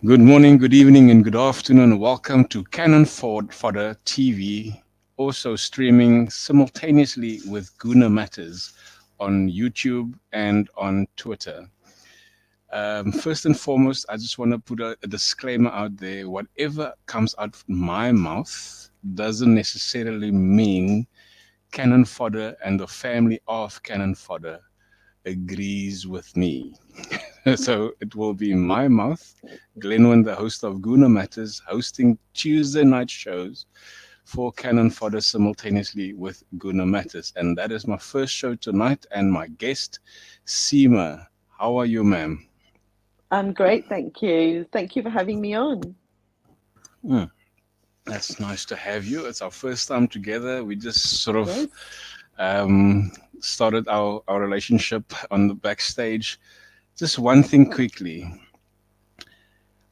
Good morning, good evening, and good afternoon. Welcome to Cannon Fodder TV, also streaming simultaneously with Guna Matters on YouTube and on Twitter. First and foremost, I just want to put a disclaimer out there. Whatever comes out of my mouth doesn't necessarily mean Cannon Fodder and the family of Cannon Fodder agrees with me. So it will be my mouth, Glenwyn, the host of Guna Matters, hosting Tuesday night shows for Cannon Fodder simultaneously with Guna Matters. And that is my first show tonight. And my guest, Seema. How are you, ma'am? I'm great, thank you. Thank you for having me on. Hmm, that's nice to have you. It's our first time together. We just sort of Yes. um, started our relationship on the backstage. Just one thing quickly.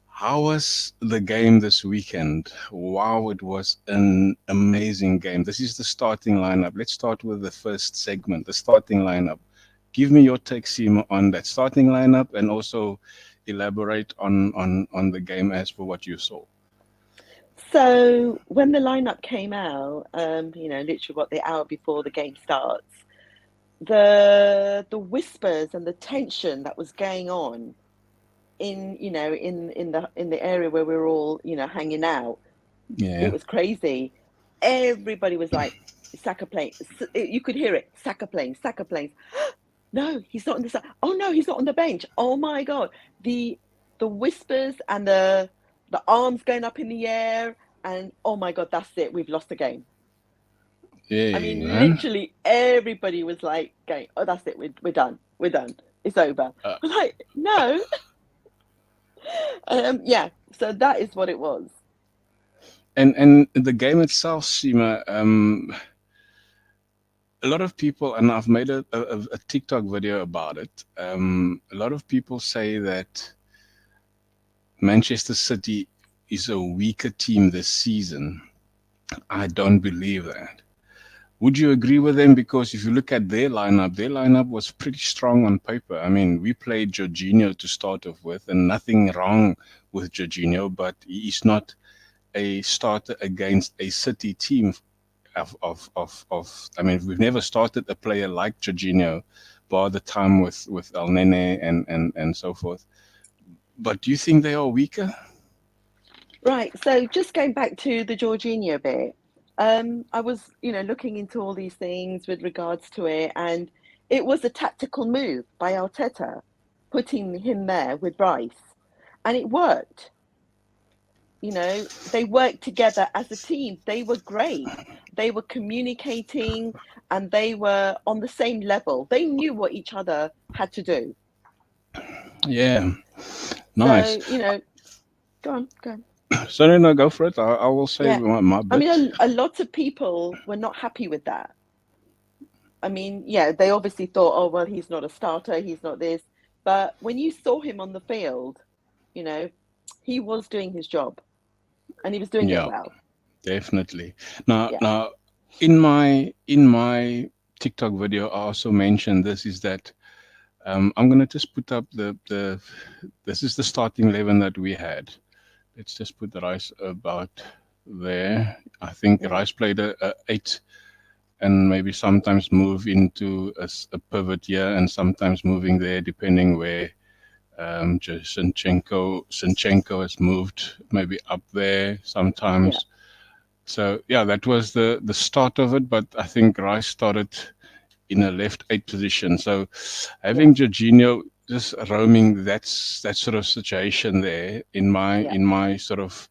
How was the game this weekend? Wow, it was an amazing game. This is the starting lineup. Let's start with the first segment, the starting lineup. Give me your take, Seema, on that starting lineup and also elaborate on the game as for what you saw. So when the lineup came out, literally what the hour before the game starts, the whispers and the tension that was going on in the area where we were all, hanging out, it Yeah. was crazy. Everybody was like, Saka playing. You could hear it. Saka playing. Saka playing. No, he's not on the side. Oh no, he's not on the bench. Oh my God. The the whispers and the arms going up in the air and oh my God, that's it. We've lost the game. I Yeah, mean, man. literally everybody was like going, oh, that's it. We're done. We're done. It's over. Uh, I'm like, no. Yeah. So that is what it was. and the game itself, Seema, a lot of people, and I've made a TikTok video about it. A lot of people say that Manchester City is a weaker team this season. I don't believe that. Would you agree with them? Because if you look at their lineup was pretty strong on paper. I mean, we played Jorginho to start off with, and nothing wrong with Jorginho, but he's not a starter against a City team I mean, we've never started a player like Jorginho, bar the time with El Nene and so forth. But do you think they are weaker? Right. So just going back to the Jorginho bit, I was, looking into all these things with regards to it, and it was a tactical move by Arteta, putting him there with Bryce, and it worked. They worked together as a team. They were great. They were communicating and they were on the same level. They knew what each other had to do. Yeah, nice. So, go on, go on. So no, go for it. I will say Yeah. my I bit. mean, a lot of people were not happy with that. I mean, yeah, they obviously thought, oh, well, he's not a starter, he's not this. But when you saw him on the field, you know, he was doing his job and he was doing it Yeah, well. definitely. Now, Yeah. now, in my TikTok video, I also mentioned this is that I'm gonna just put up the this is the starting 11 that we had. Let's just put the Rice about there. I think Yeah. Rice played a eight and maybe sometimes move into a pivot here and sometimes moving there, depending where Sinchenko has moved maybe up there Yeah. sometimes. So yeah, that was the start of it. But I think Rice started in a left eight position. So Yeah. having Jorginho just roaming that sort of situation there in my Yeah. sort of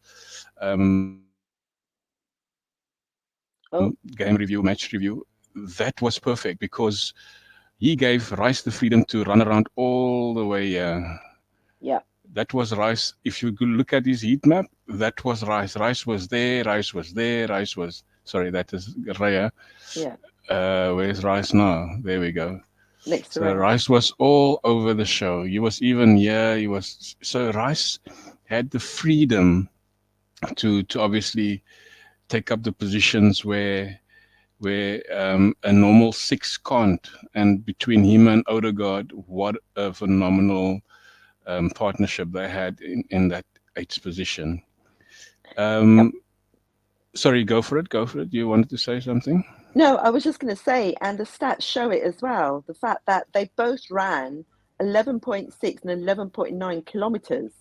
Oh, game review, match review, that was perfect because he gave Rice the freedom to run around all the way. yeah. That was Rice. If you could look at his heat map, that was Rice. Rice was there. Rice was there. Rice was. Sorry, that is Raya. Yeah. Where's Rice now? There we go. Next to So Raya. Rice was all over the show. He was even here. He was so Rice had the freedom to obviously take up the positions where a normal six can't. And between him and Odegaard, what a phenomenal partnership they had in that eight's position. Yep. Sorry, go for it. Go for it. You wanted to say something? No, I was just going to say, and the stats show it as well. The fact that they both ran 11.6 and 11.9 kilometers.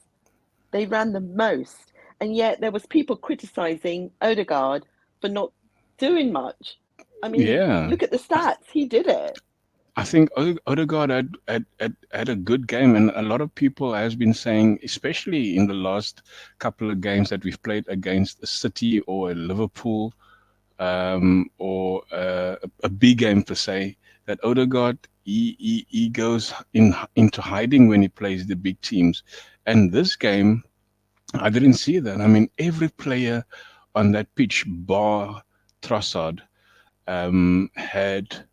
They ran the most, and yet there was people criticizing Odegaard for not doing much. I mean, Yeah. look at the stats. He did it. I think Odegaard had a good game, and a lot of people has been saying, especially in the last couple of games that we've played against a City or a Liverpool, or a big game per se, that Odegaard he goes into hiding when he plays the big teams. And this game, I didn't see that. I mean, every player on that pitch, bar Trossard, had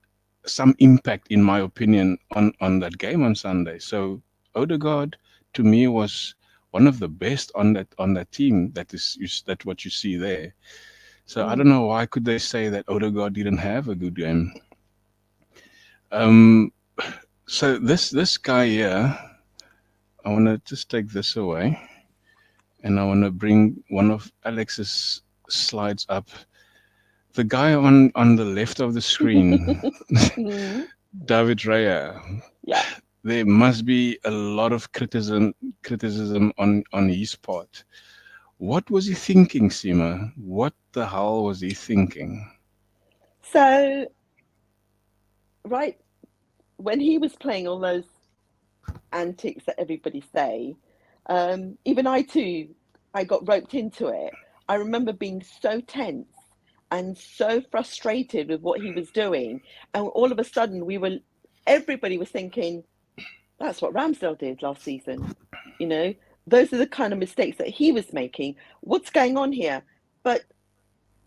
some impact, in my opinion, on that game on Sunday. So Odegaard, to me, was one of the best on that team. That what you see there. So I don't know why could they say that Odegaard didn't have a good game. Um, so this guy here, I want to just take this away, and I want to bring one of Alex's slides up. The guy on the left of the screen, David Raya. Yeah. There must be a lot of criticism on his part. What was he thinking, Sima? What the hell was he thinking? So, right when he was playing all those antics that everybody say, even I too, I got roped into it. I remember being so tense and so frustrated with what he was doing, and all of a sudden everybody was thinking, that's what Ramsdale did last season. You know, those are the kind of mistakes that he was making. What's going on here? But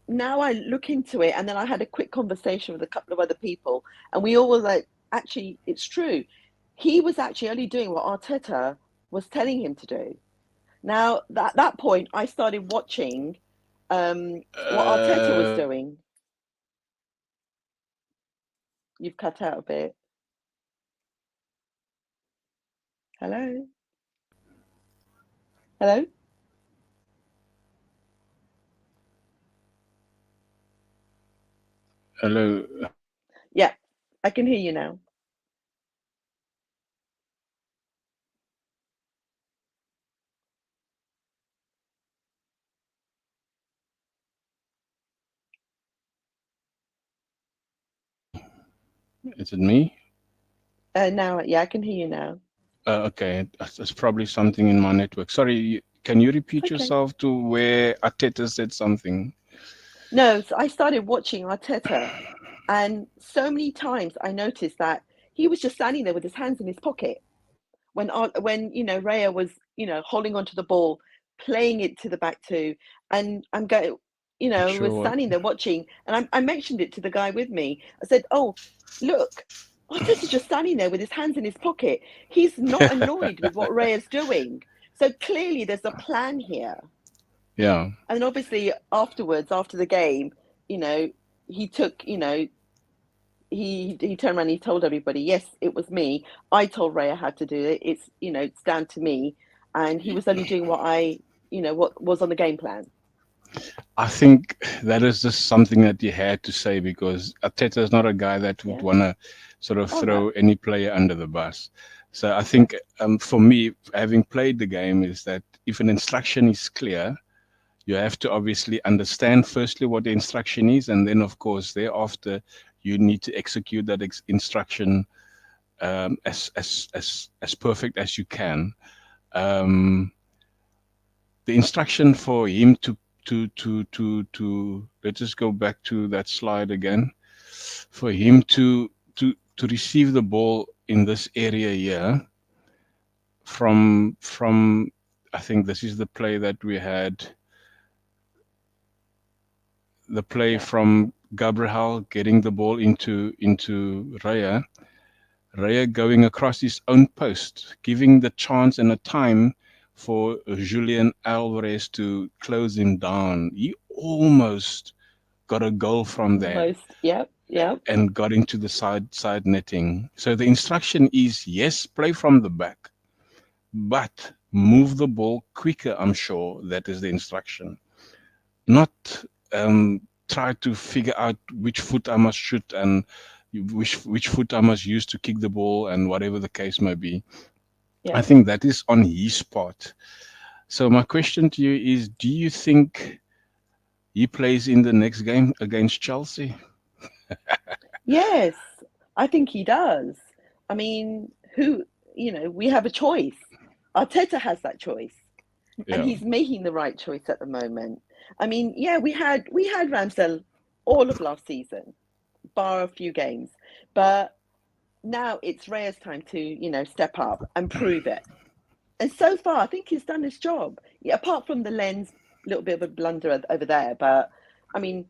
now I look into it, and then I had a quick conversation with a couple of other people, and we all were like, actually, it's true. He was actually only doing what Arteta was telling him to do. Now, at that point, I started watching what Arteta was doing. You've cut out a bit. Hello? Hello? Hello. Yeah, I can hear you now. Is it me? Now, yeah, I can hear you now. Okay, that's probably something in my network. Sorry, can you repeat Okay. yourself to where Ateta said something? No, so I started watching Arteta, and so many times I noticed that he was just standing there with his hands in his pocket when Raya was holding onto the ball, playing it to the back two, and I'm going, was Sure. standing there watching, and I mentioned it to the guy with me. I said, "Oh, look, Arteta's just standing there with his hands in his pocket. He's not annoyed with what Raya's doing. So clearly, there's a plan here." Yeah. And obviously, afterwards, after the game, he took, he turned around and he told everybody, yes, it was me. I told Raya how to do it. It's down to me. And he was only doing what was on the game plan. I think that is just something that you had to say, because Arteta is not a guy that would want to sort of throw any player under the bus. So I think for me, having played the game, is that if an instruction is clear, you have to obviously understand firstly what the instruction is, and then of course thereafter you need to execute that instruction as perfect as you can. The instruction for him to let's just go back to that slide again. For him to receive the ball in this area here from I think this is the play that we had. The play from Gabriel getting the ball into Raya. Raya going across his own post, giving the chance and a time for Julian Alvarez to close him down. He almost got a goal from there. Almost, yep. And got into the side netting. So the instruction is, yes, play from the back, but move the ball quicker. I'm sure that is the instruction. Not try to figure out which foot I must shoot and which foot I must use to kick the ball and whatever the case may be. I Yeah. think that is on his part. So my question to you is: do you think he plays in the next game against Chelsea? Yes, I think he does. I mean, we have a choice. Arteta has that choice, and Yeah, he's making the right choice at the moment. I mean, yeah, we had Ramsdale all of last season, bar a few games, but now it's Raya's time to, step up and prove it. And so far, I think he's done his job. Yeah, apart from the lens, little bit of a blunder over there, but I mean,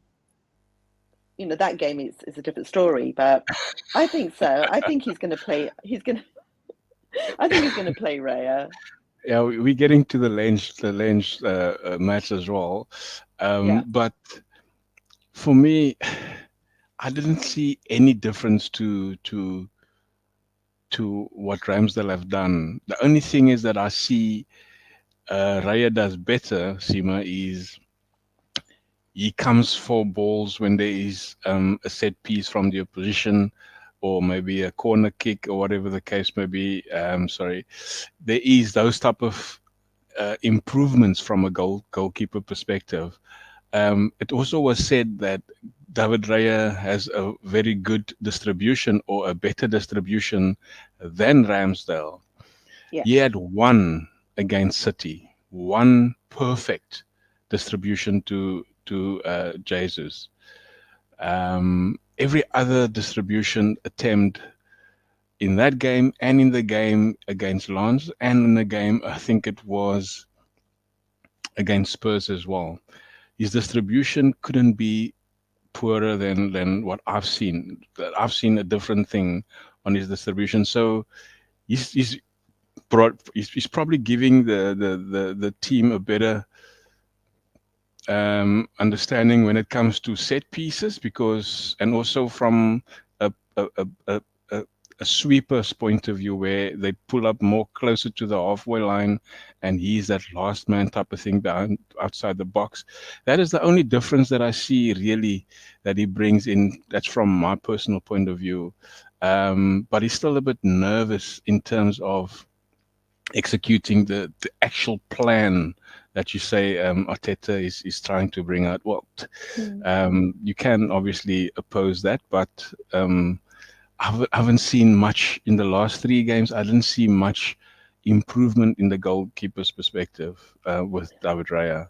that game is a different story. But I think so. I think he's going to play. I think he's going to play Raya. yeah, we're getting to the Lens match as well. Yeah. But for me, I didn't see any difference to what Ramsdale have done. The only thing is that I see Raya does better. Sima is he comes for balls when there is a set piece from the opposition, or maybe a corner kick, or whatever the case may be. Sorry, there is those type of improvements from a goalkeeper perspective. It also was said that David Raya has a very good distribution, or a better distribution than Ramsdale. Yes. He had one against City, one perfect distribution to Jesus. Every other distribution attempt in that game, and in the game against Lens, and in the game, I think it was against Spurs as well. His distribution couldn't be poorer than what I've seen. I've seen a different thing on his distribution. So he's probably giving the team a better understanding when it comes to set pieces, because, and also from a a, a, a, a a sweeper's point of view, where they pull up more closer to the halfway line, and he's that last man type of thing behind, outside the box. That is the only difference that I see really that he brings in. That's from my personal point of view. But he's still a bit nervous in terms of executing the actual plan that you say Arteta is trying to bring out. Well, Mm. you can obviously oppose that, but I haven't seen much in the last three games. I didn't see much improvement in the goalkeeper's perspective with David Raya.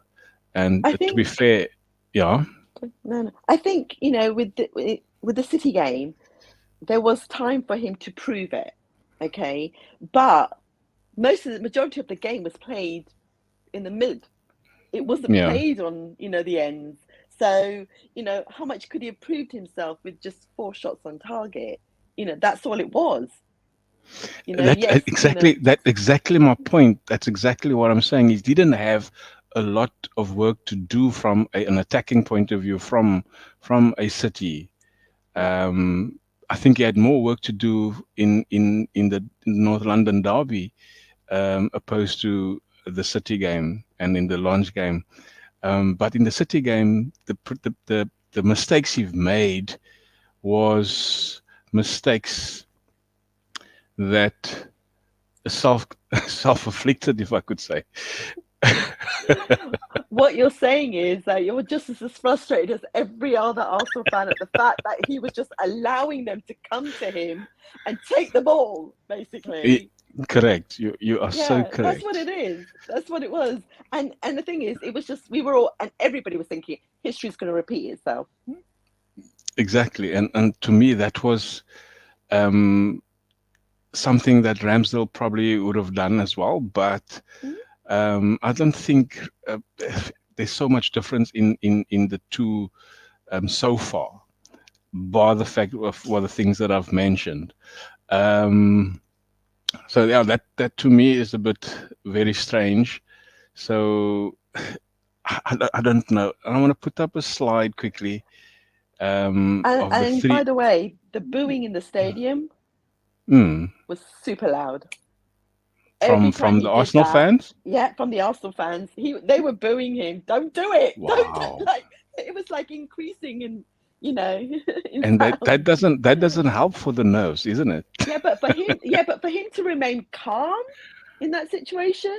And I to be think fair, yeah, no, no. I think with the City game, there was time for him to prove it. Okay, but the majority of the game was played in the mid. It wasn't yeah. played on, the ends. So, how much could he have proved himself with just four shots on target? That's all it was. That Yes, exactly my point. That's exactly what I'm saying. He didn't have a lot of work to do from an attacking point of view from a City. yeah, I think he had more work to do in the North London derby, opposed to the City game and in the Lens game. But in the City game, the mistakes he made was mistakes that self self-afflicted, if I could say. what you're saying is that you're just as frustrated as every other Arsenal fan at the fact that he was just allowing them to come to him and take the ball, I- basically. Correct. You are so Yeah, that's what correct. it is. That's what it was. And the thing is, it was just we were all and everybody was thinking history's going to repeat itself. Exactly. And to me, that was um, something that Ramsdale probably would have done as well. But Mhm. I don't think there's so much difference in the two so far, bar the fact of what the things that I've mentioned. Um, so yeah, that to me is a bit very strange. So I don't know. I want to put up a slide quickly And of the and by three. the way, the booing in the stadium Mm, was super loud. Every time from he the did Arsenal that, fans. yeah, from the Arsenal fans, they were booing him. Don't do it. Don't Wow. like it was like increasing in, you know, in And sound. that doesn't help for the nerves, isn't it? But for him to remain calm in that situation,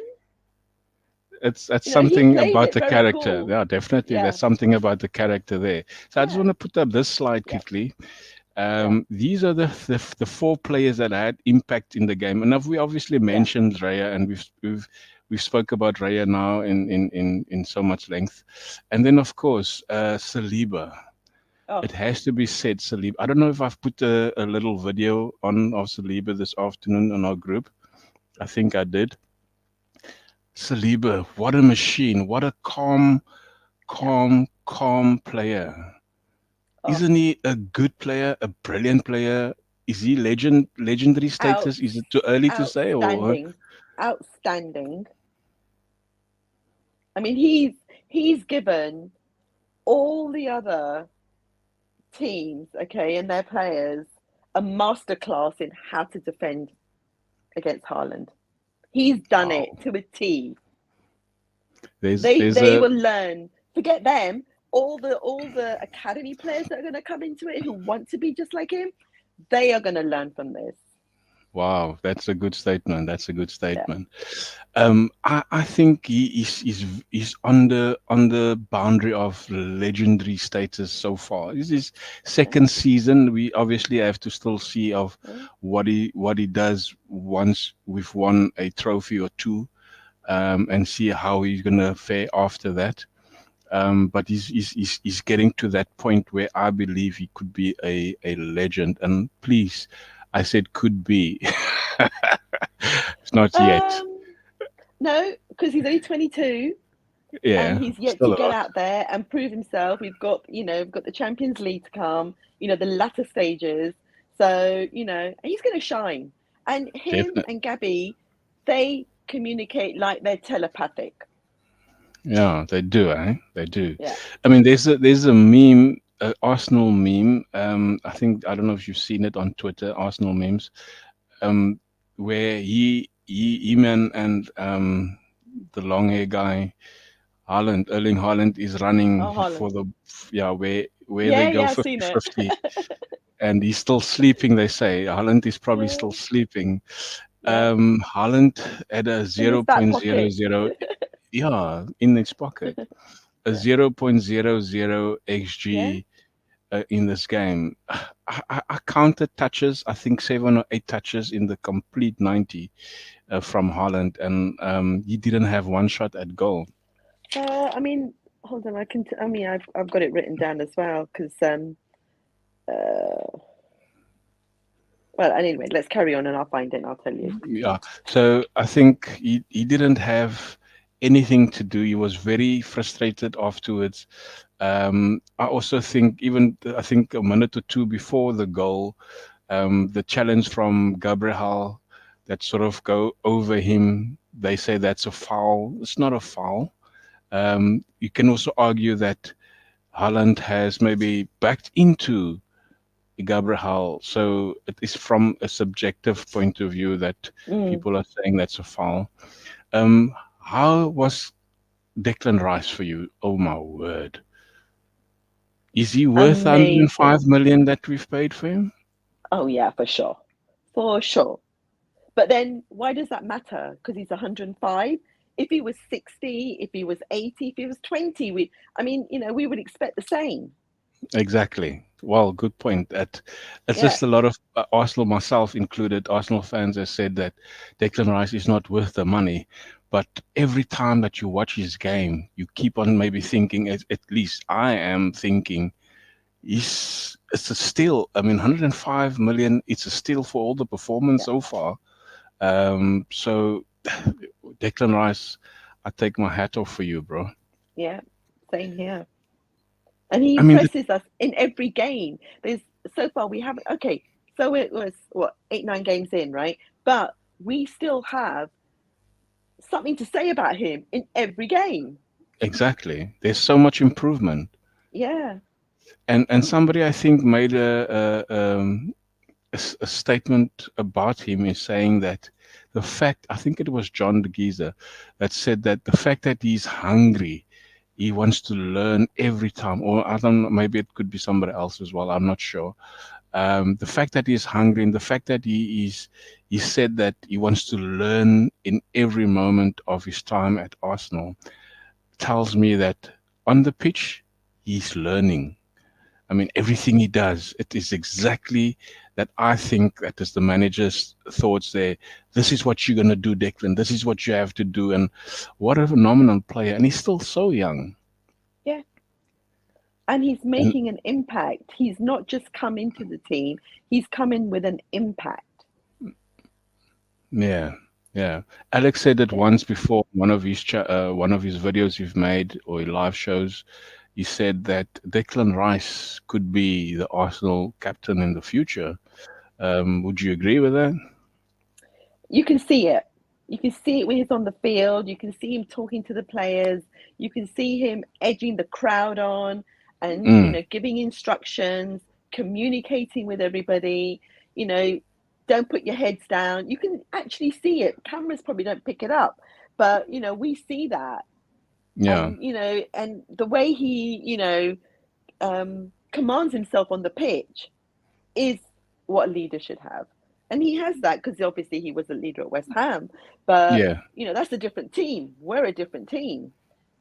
That's he something played about it the very character. cool. Yeah, definitely. Yeah, There's something about the character there. So I just yeah, want to put up this slide yeah, quickly. yeah. These are the four players that had impact in the game, and we obviously Yeah. mentioned Raya, and we've spoke about Raya now in so much length, and then of course Saliba. Oh, It has to be said, Saliba. I don't know if I've put a little video on of Saliba this afternoon on our group. I think I did. Saliba, what a machine! What a yeah. calm player. Oh, Isn't he a good player, a brilliant player? Is he legendary out, status? Is it too early to say, or outstanding, outstanding. I mean, he's given all the other teams, okay, and their players a masterclass in how to defend against Haaland. He's done wow? it to a T. There's They a will learn. Forget them. All the academy players that are going to come into it who want to be just like him, they are going to learn from this. wow. That's a good statement. That's a good Yeah. statement. I think he's on the boundary of legendary status so far. This is Yeah. second season. We obviously have to still see of Yeah. what he does once we've won a trophy or two, and see how he's gonna fare after that. But he's getting to that point where I believe he could be a legend. And please, I said could be. It's not yet. Um, no, because he's only 22 and Yeah, he's yet to still a get lot. out there and prove himself. We've got the Champions League to come, the latter stages. So, he's going to shine. And him Definitely. and Gabby, they communicate like they're telepathic. Yeah, they do, eh? They do. Yeah. I mean, there's a meme, Arsenal meme. I think I don't know if you've seen it on Twitter, Arsenal memes, um, where Eman and the long hair guy, Erling Haaland is running Oh, Holland. for the yeah where they Yeah, go yeah, I've seen it. 50-50, and he's still sleeping. They say Haaland is probably Yeah, still sleeping. yeah. Haaland had a In his back pocket. 0.00, yeah, in his pocket, a Yeah, 0.00 yeah. xg in this game. I counted touches. I think 7 or 8 touches in the complete 90 from Haaland, and he didn't have one shot at goal. I mean, hold on. I mean, I've got it written down as well because uh, well, anyway, let's carry on and I'll find it and I'll tell you. Yeah. So I think he didn't have anything to do. He was very frustrated afterwards. I also think I think a minute or two before the goal, the challenge from Gabriel that sort of go over him. They say that's a foul. It's not a foul. You can also argue that Haaland has maybe backed into Gabriel. So it is from a subjective point of view that Mm, people are saying that's a foul. How was Declan Rice for you? Oh my word. Is he worth amazing. 105 million that we've paid for him? Oh yeah, for sure. But then why does that matter? Because he's 105. If he was 60, if he was 80, if he was 20, we would expect the same. Exactly. Well, good point. It's Yeah, just a lot of Arsenal, myself included, Arsenal fans have said that Declan Rice is not worth the money. But every time that you watch his game, you keep on maybe thinking, at least I am thinking, it's a steal. I mean, 105 million, it's a steal for all the performance yeah, so far. So Declan Rice, I take my hat off for you, bro. yeah. Same here. And he I mean, impresses us in every game. There's so far we haven't. Okay, so it was what 8, 9 games in, right? But we still have something to say about him in every game. exactly. There's so much improvement. Yeah, And somebody I think made a statement about him is saying that the fact, I think it was John de Giza that said that the fact that he's hungry, he wants to learn every time, or I don't know, maybe it could be somebody else as well. I'm not sure. The fact that he's hungry and the fact that he said that he wants to learn in every moment of his time at Arsenal tells me that on the pitch, he's learning. I mean, everything he does, it is exactly that. I think that is the manager's thoughts there. This is what you're going to do, Declan. This is what you have to do. And what a phenomenal player. And he's still so young. Yeah. And he's And making an impact. He's not just come into the team, he's come in with an impact. yeah, yeah. Alex said it Yeah. once before, one of his videos you've made or live shows. He said that Declan Rice could be the Arsenal captain in the future. Would you agree with that? You can see it. You can see it when he's on the field. You can see him talking to the players. You can see him edging the crowd on and, Mm, giving instructions, communicating with everybody. You know, don't put your heads down. You can actually see it. Cameras probably don't pick it up, but, we see that. yeah, And the way he, commands himself on the pitch is what a leader should have. And he has that because obviously he was a leader at West Ham. But, yeah, that's a different team. We're a different team.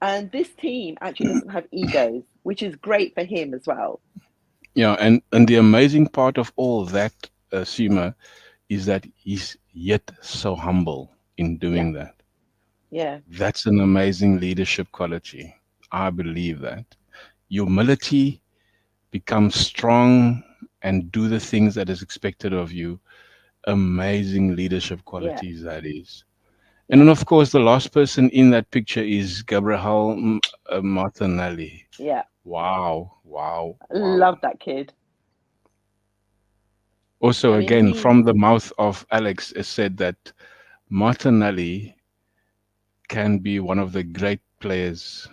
And this team actually doesn't have egos, which is great for him as well. yeah. And the amazing part of all that, Seema, is that he's yet so humble in Yeah, doing that. yeah, That's an amazing leadership quality. I believe that. Humility, become strong and do the things that is expected of you. Amazing leadership yeah, qualities that is. And yeah, then, of course, the last person in that picture is Gabriel Martinelli. yeah. Wow, wow, wow. Love that kid. Also, I mean, again, he's, from the mouth of Alex, it said that Martinelli can be one of the great players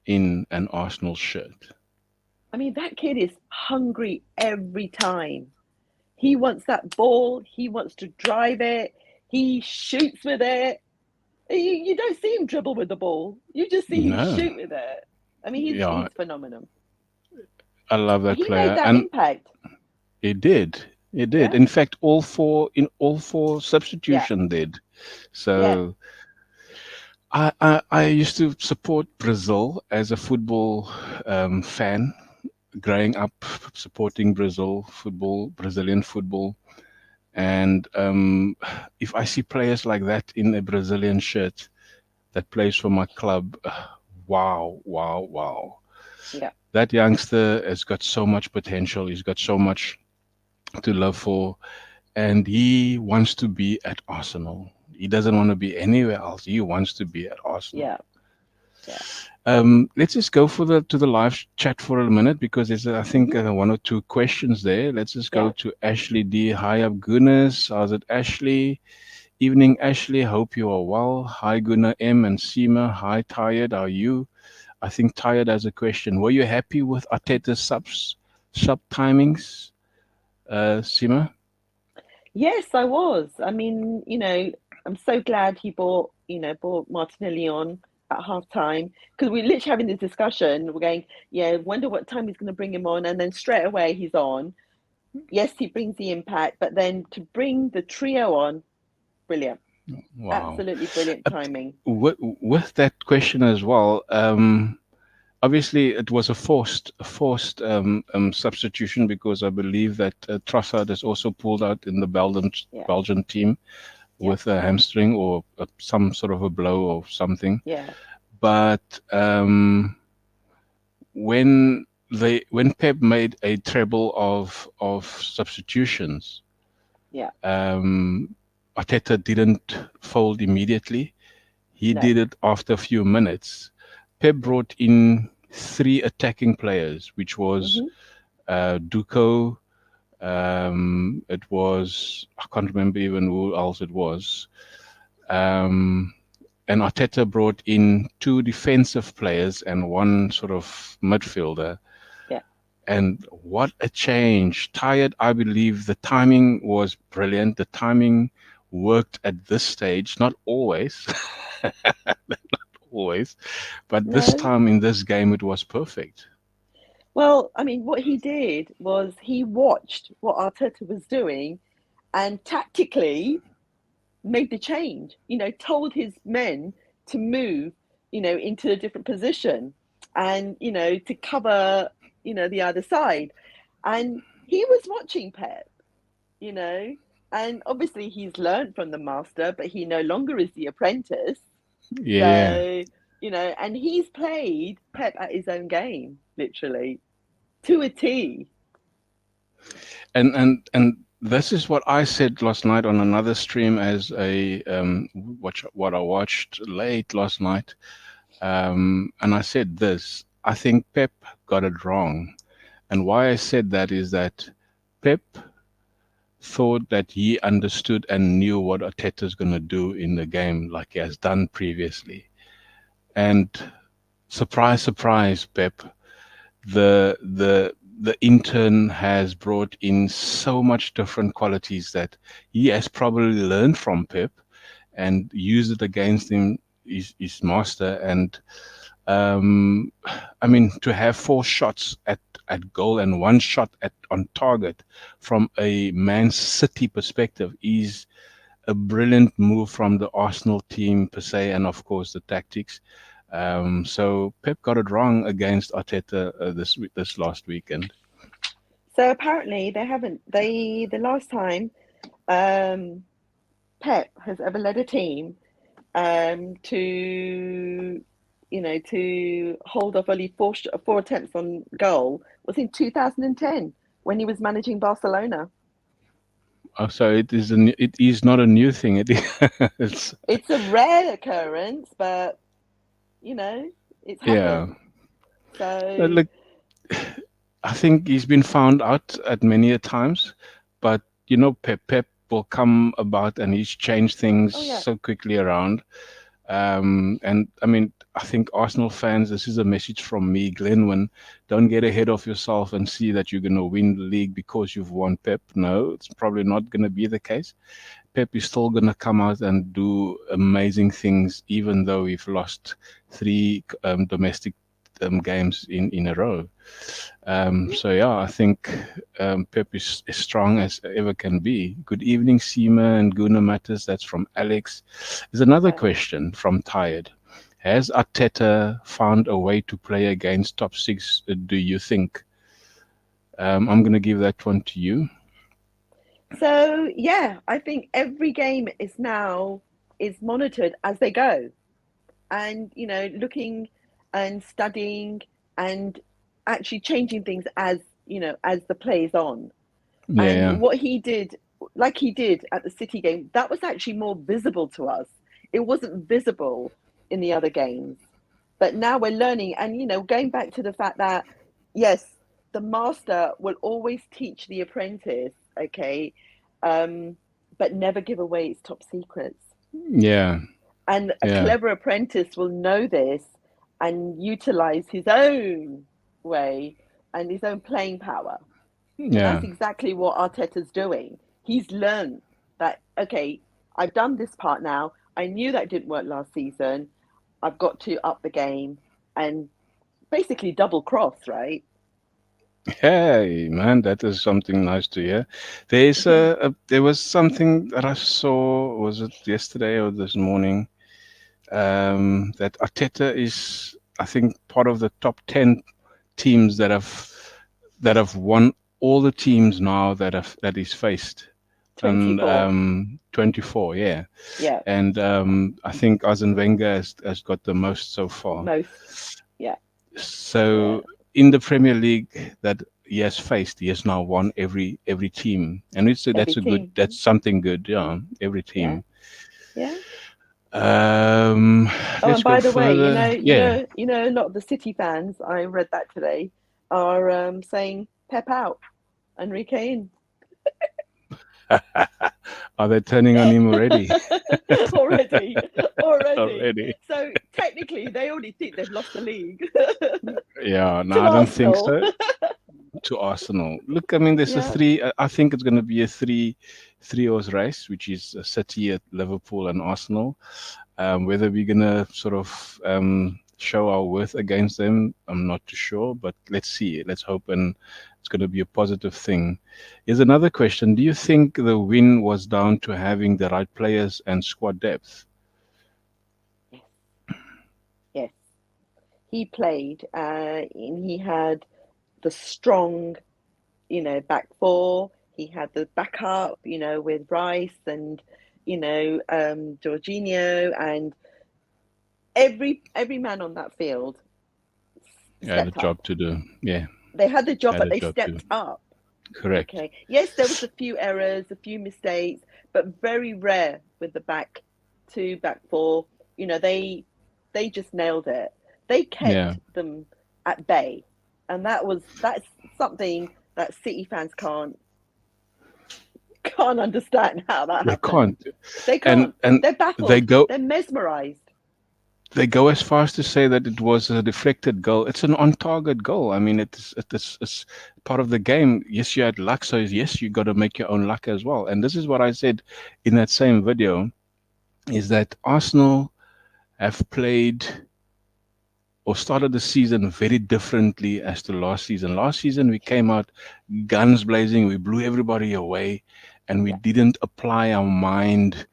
in an Arsenal shirt. that kid is hungry every time. He wants that ball. He wants to drive it. He shoots with it. You don't see him dribble with the ball. You just see him No, shoot with it. yeah, He's phenomenal. I love that He made player, that and impact. he did. He did. Yeah, In fact, all four yeah, substitution did. yeah. So I used to support Brazil as a football fan, growing up supporting Brazil football, Brazilian football. And if I see players like that in a Brazilian shirt that plays for my club, wow, wow, wow. Yeah, That youngster has got so much potential. He's got so much to love for, and he wants to be at Arsenal. He doesn't want to be anywhere else. He wants to be at Arsenal. yeah, yeah. Let's just go for the to the live chat for a minute because there's I think Hmm. one or two questions there. Let's just go Yeah. to Ashley D. Hi up Gunners. How's it, Ashley? Evening, Ashley. Hope you are well. Hi Gunnar M and Seema. Hi Tired. Are you? I think Tired has a question. Were you happy with Arteta's sub timings, Seema? Yes, I was. I'm so glad he brought Martinelli on at half time because we literally having this discussion. We're going, yeah, wonder what time he's going to bring him on, and then straight away he's on. Yes, he brings the impact, but then to bring the trio on, brilliant, Wow. absolutely brilliant Uh, timing. with that question as well, obviously it was a forced substitution because I believe that Trossard is also pulled out in the Yeah, Belgian team yeah, with a hamstring or some sort of a blow or something. yeah, But when Pep made a treble of substitutions, yeah. um, Arteta didn't fold immediately. He No, did it after a few minutes. Pep yeah. brought in three attacking players, which was Hmm. Duco. It was I can't remember even who else it was. Um, and Arteta brought in two defensive players and one sort of midfielder. Yeah, And what a change! Tired, I believe the timing was brilliant. The timing worked at this stage. Not always, always, but this No. time in this game it was perfect. Well, I mean, what he did was he watched what Arteta was doing and tactically made the change, told his men to move, into a different position and, to cover, the other side. And he was watching Pep, you know, and obviously he's learned from the master, but he no longer is the apprentice. Yeah, So, and he's played Pep at his own game, literally, to a T. and this is what I said last night on another stream as a what I watched late last night. And I said this: I think Pep got it wrong, and why I said that is that Pep thought that he understood and knew what Arteta's going to do in the game, like he has done previously. And surprise, surprise, Pep, the intern has brought in so much different qualities that he has probably learned from Pep and used it against him, his master. And I mean, to have 4 shots at goal and 1 shot on target from a Man City perspective is a brilliant move from the Arsenal team per se, and of course the tactics. So Pep got it wrong against Arteta this last weekend. So apparently they haven't. The last time um, Pep has ever led a team to to hold off only four attempts on goal was in 2010 when he was managing Barcelona. Oh, so it is not a new thing. It's It's a rare occurrence, but it's yeah. happened. So Look, I think he's been found out at many a times, but Pep will come about and he's changed things oh yeah, so quickly around. And I mean, I think Arsenal fans, this is a message from me, Glenwyn. Don't get ahead of yourself and see that you're going to win the league because you've won Pep. No, it's probably not going to be the case. Pep is still going to come out and do amazing things, even though we've lost 3 domestic games in a row. So yeah, I think Pep is as strong as ever can be. Good evening, Seema and Guna Matters. That's from Alex. There's another yeah. question from Tired. Has Arteta found a way to play against top 6, do you think? I'm going to give that one to you. So yeah, I think every game is monitored as they go, and looking and studying and actually changing things as the play is on. And Yeah, what he did, like he did at the City game, that was actually more visible to us. It wasn't visible in the other games. But now we're learning, and going back to the fact that yes, the master will always teach the apprentice, okay, but never give away its top secrets. yeah, And a yeah, clever apprentice will know this and utilize his own way and his own playing power. And yeah. that's exactly what Arteta's doing. He's learned that, okay, I've done this part now. I knew that didn't work last season. I've got to up the game and basically double cross, right? Hey, man, that is something nice to hear. There was something that I saw, was it yesterday or this morning? That Arteta is, I think, part of the top 10 teams that have won all the teams now that he's faced. And 24. 24, yeah. Yeah, And I think Arsene Wenger has got the most so far. most. Yeah, yeah. So in the Premier League that he has faced, he has now won every team, and Every team. that's something good, yeah. Every Yeah, team. yeah. Um, Oh, let's and go by the way, further. Yeah. a lot of the City fans, I read that today, are saying Pep out, Enrique in. Are they turning on him already? already. Already? So technically, they already think they've lost the league Yeah. No, to I don't think Arsenal. so. to Arsenal. Look, I mean, there's a Yeah. three. I think it's going to be a three horse race, which is City, at Liverpool, and Arsenal. Whether we're going to sort of show our worth against them, I'm not too sure. But let's see. Let's hope, and it's going to be a positive thing. Here's another question: do you think the win was down to having the right players and squad depth? Yes. Yes. He played, and he had the strong, back four. He had the backup, with Rice and, Jorginho, and every man on that field I had a stepped up. job to do. Yeah, They had the job, had but a they job to. stepped up. Correct. Okay. Yes, there was a few errors, a few mistakes, but very rare with the back two, back four. They just nailed it. They Yeah. kept them at bay, and that's something that City fans can't understand how that They happened. can't. They And can't. and They're they baffled. go They're mesmerized. they go as far as to say that it was a deflected goal. It's an on-target goal. I mean, it's part of the game. Yes, you had luck, so yes, you got to make your own luck as well. And this is what I said in that same video: is that Arsenal have played or started the season very differently as to last season. Last season, we came out guns blazing, we blew everybody away, and we Yeah. didn't apply our mind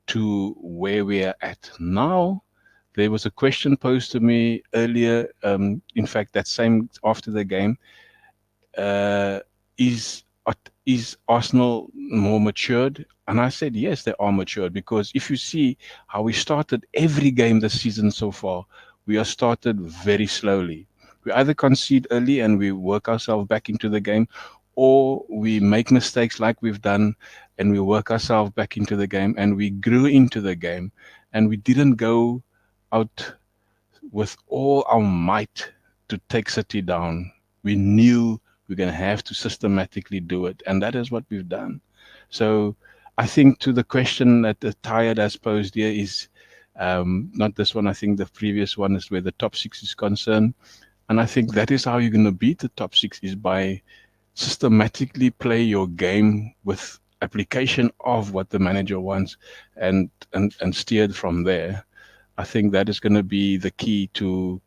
to where we are at now. There was a question posed to me earlier. In fact, that same after the game, uh, is is Arsenal more matured? And I said yes, they are matured, because if you see how we started every game this season so far, we are started very slowly. We either concede early and we work ourselves back into the game, or we make mistakes like we've done and we work ourselves back into the game, and we grew into the game, and we didn't go out with all our might to take City down. We knew we're going to have to systematically do it, and that is what we've done. So I think to the question that the Tired has posed here is not this one. I think the previous one is where the top six is concerned. And I think that is how you're going to beat the top six, is by systematically play your game with application of what the manager wants, and steered from there. I think that is going to be the key to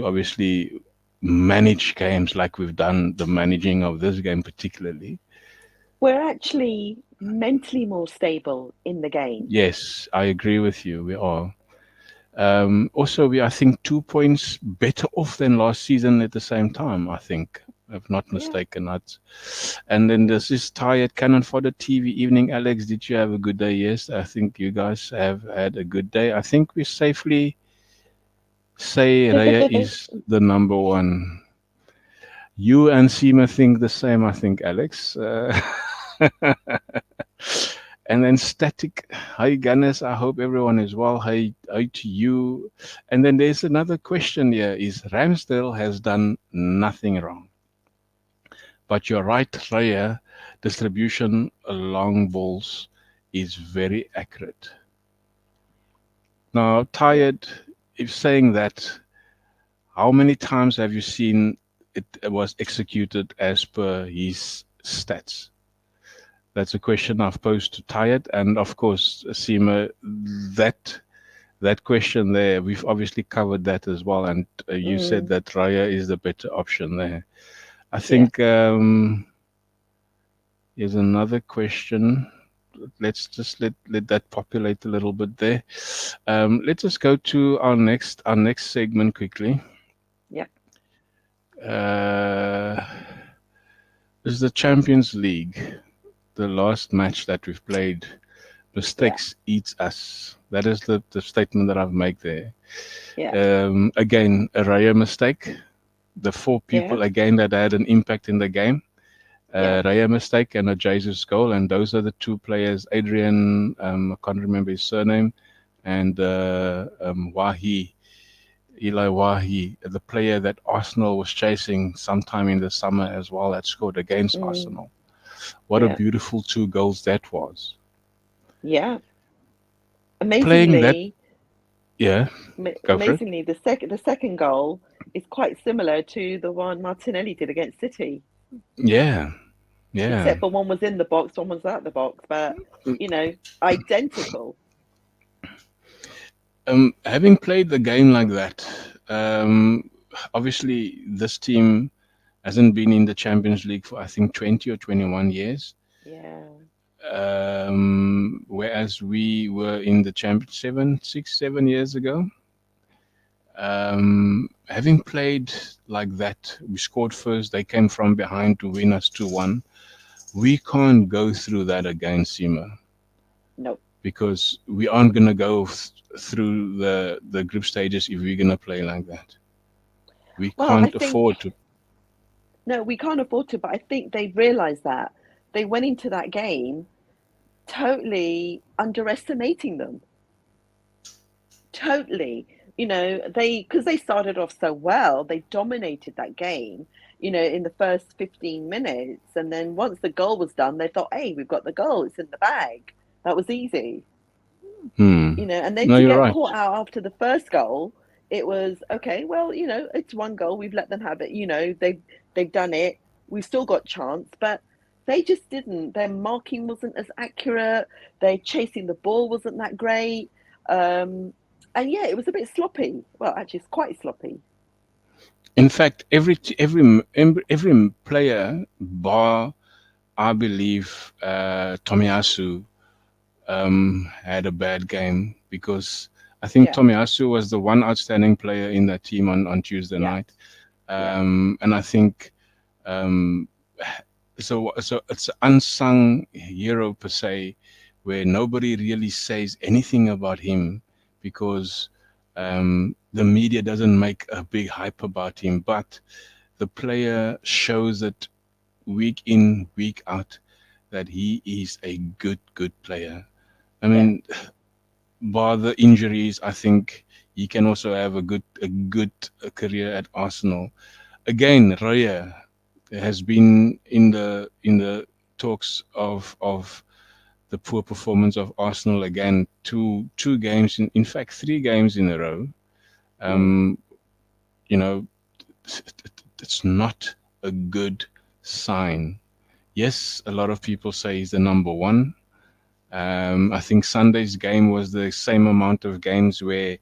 obviously manage games like we've done the managing of this game particularly. We're actually mentally more stable in the game. Yes, I agree with you. We are. Also, we I think 2 points better off than last season at the same time. I think, if not Yeah. mistaken. That's, and then Yeah. this is Tired Cannon for the TV evening. Alex, did you have a good day? Yes, I think you guys have had a good day. I think we safely say Raya is the number one. You and Seema think the same, I think, Alex. And then Static, hi Gunners, I hope everyone is well. Hi to you. And then there's another question here: is Ramsdale has done nothing wrong. But you're right, Raya, distribution along balls is very accurate. Now, Yeah. Tired, if saying that, how many times have you seen it was executed as per his stats? That's a question I've posed to Tired, and of course, Seema, that that question there, we've obviously covered that as well, and you said Mm, that Raya is the better option there. I yeah. think here's another question. Let's just let that populate a little bit there. Let's just go to our next segment quickly. Yeah. Uh, this is the Champions League, the last match that we've played. Yeah. Mistakes eats us. That is the statement that I've made there. Yeah. Again, a Raya mistake. The four Yeah. people again that had an impact in the game. Yeah. Raya mistake and a Jesus goal, and those are the two players. Adrian, I can't remember his surname, and Eli Wahi, the player that Arsenal was chasing sometime in the summer as well, that scored against Mm, Arsenal. What a yeah. beautiful two goals that was. Yeah. Playing that, Amazingly, yeah, go for it. amazingly, the second goal is quite similar to the one Martinelli did against City. Yeah, yeah. except for one was in the box, one was out the box, but identical. Having played the game like that, um, obviously this team hasn't been in the Champions League for I think 20 or 21 years. Yeah, Whereas we were in the Champions 7 6 7 years ago. Having played like that, we scored first. They came from behind to win us 2-1. We can't go through that again, Sima, no. because we aren't going to go through the group stages if we're going to play like that. We Well, I can't think afford to. no, we can't afford to, but I think they realized that they went into that game totally underestimating them. Totally. Because they started off so well, they dominated that game, in the first 15 minutes. And then once the goal was done, they thought, hey, we've got the goal, it's in the bag. That was easy. And then No, to you're get right. caught out after the first goal, it was okay, well, it's one goal, we've let them have it, they've done it, we've still got chance, but they just didn't. Their marking wasn't as accurate, their chasing the ball wasn't that great. And yeah, it was a bit sloppy. Well, actually, it's quite sloppy. In fact, every player, bar I believe Tomiyasu, had a bad game because I think Yeah, Tomiyasu was the one outstanding player in that team on Tuesday yeah, night. yeah, And I think um, so it's an unsung hero per se, where nobody really says anything about him because the media doesn't make a big hype about him, but the player shows it week in, week out that he is a good player. I yeah, mean, bar the injuries, I think he can also have a good career at Arsenal. Again, Raya has been in the talks of the poor performance of Arsenal again. Two games, in fact, 3 games in a row. mm, Um, you know, it's not a good sign. Yes, a lot of people say he's the number one. I think Sunday's game was the same amount of games where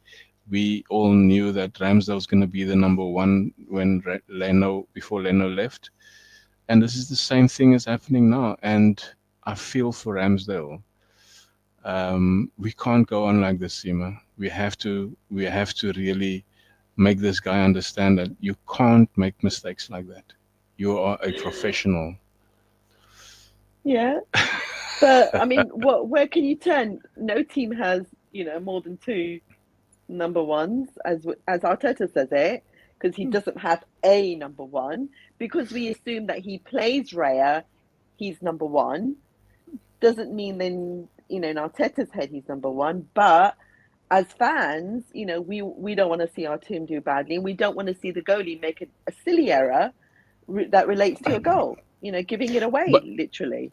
we all knew that Ramsdale's going to be the number one when Leno before Leno left, and this is the same thing is happening now. And I feel for Ramsdale. We can't go on like this, Sima. We have to really make this guy understand that you can't make mistakes like that. You are a professional. yeah. But I mean, where can you turn? No team has, more than two number ones, as Arteta says it, because he doesn't have a number one. Because we assume that he plays Raya, he's number one. Doesn't mean then, in Arteta's head he's number one. But as fans, we don't want to see our team do badly, and we don't want to see the goalie make a silly error that relates to a goal. Giving it away But literally.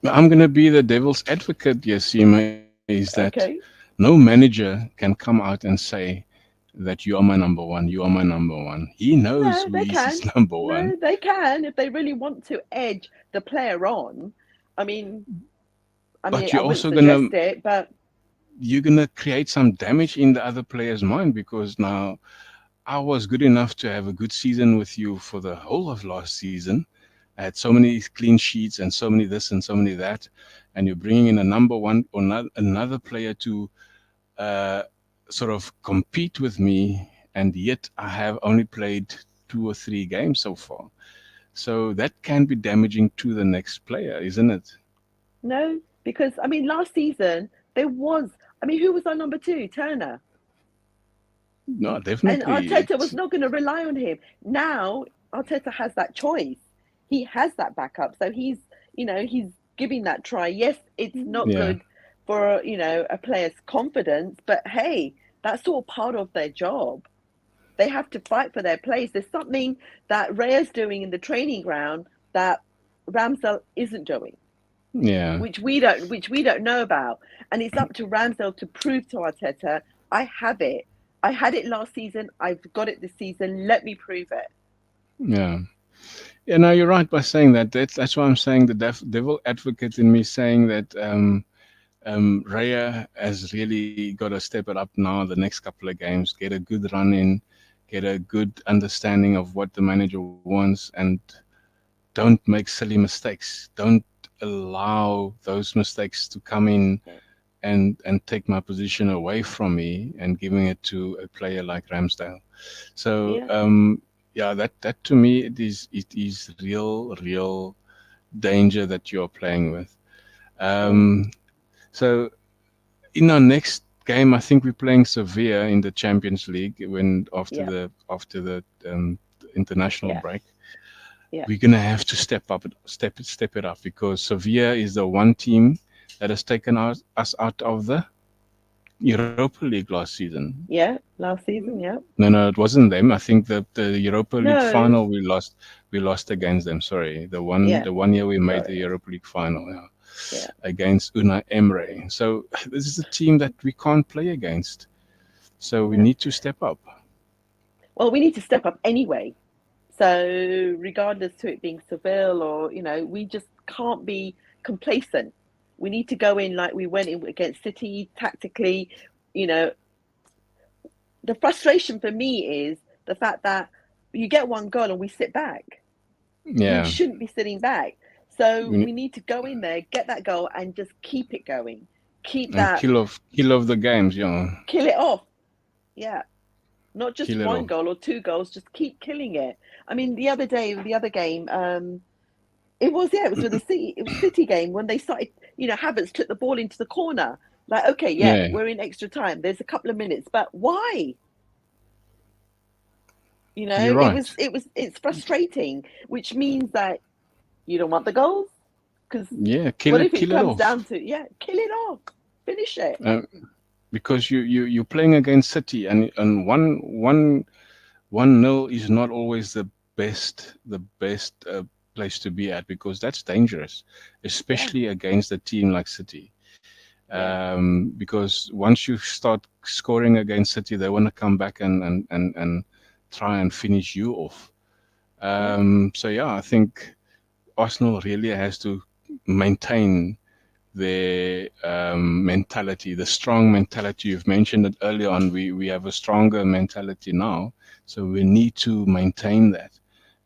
I'm going to be the devil's advocate here, Sima, is that Okay. no manager can come out and say that you are my number one, you are my number one. He knows No, who they is his can. number one. No, they can if they really want to edge the player on. I mean, But I you're wouldn't also going suggest to it, but you're going to create some damage in the other player's mind because now I was good enough to have a good season with you for the whole of last season. I had so many clean sheets and so many this and so many that, and you're bringing in a number one or another player to uh, sort of compete with me, and yet I have only played 2 or 3 games so far. So that can be damaging to the next player, isn't it? no, because last season there was. Who was our number two? Turner. No, And definitely. Arteta was It's not going to rely on him. Now Arteta has that choice. He has that backup, so he's giving that try. Yes, it's not yeah, good for a player's confidence, but hey, that's all part of their job. They have to fight for their place. There's something that Raya's doing in the training ground that Ramsdale isn't doing, yeah. which we don't know about. And it's up to Ramsdale to prove to Arteta, I have it. I had it last season. I've got it this season. Let me prove it. Yeah. Yeah, no, you're right by saying that. That's why I'm saying the devil advocate in me saying that Raya has really got to step it up now the next couple of games, get a good run in, get a good understanding of what the manager wants, and don't make silly mistakes. Don't allow those mistakes to come in Yeah, and take my position away from me and giving it to a player like Ramsdale. So yeah, yeah, that to me it is real danger that you're playing with. yeah, So in our next game, I think we're playing Sevilla in the Champions League when yeah, after the international yeah, break. yeah, We're gonna have to step it up because Sevilla is the one team that has taken us out of the Europa League last season. yeah. Last season, yeah. No, it wasn't them. I think the Europa League No, final we lost against them. Sorry, yeah, the one year we made the sorry, Europa League final, yeah, yeah, against Unai Emery. So this is a team that we can't play against. So we no. need to step up. Well, we need to step up anyway. So, regardless to it being Seville or, we just can't be complacent. We need to go in like we went in against City tactically. You know, the frustration for me is the fact that you get one goal and we sit back. We Yeah, shouldn't be sitting back. So, we we need to go in there, get that goal, and just keep it going. Keep and that, kill off the games, kill it off. Yeah. Not just kill it one off. goal or two goals, just keep killing it. I mean, the other day, the other game, it was with the City. It was City game when they started. Havertz took the ball into the corner. Like, okay, yeah, Yeah, we're in extra time. There's a couple of minutes, but why? you're right. It's frustrating, which means that you don't want the goals because Yeah, what if it kill it comes off. down to kill it off, finish it. Uh, because you're playing against City and one nil is not always the best place to be at because that's dangerous, Yeah, especially against a team like City. yeah, Because once you start scoring against City, they want to come back and try and finish you off. yeah, So yeah, I think Arsenal really has to maintain their mentality, the strong mentality. You've mentioned it earlier on. We have a stronger mentality now, so we need to maintain that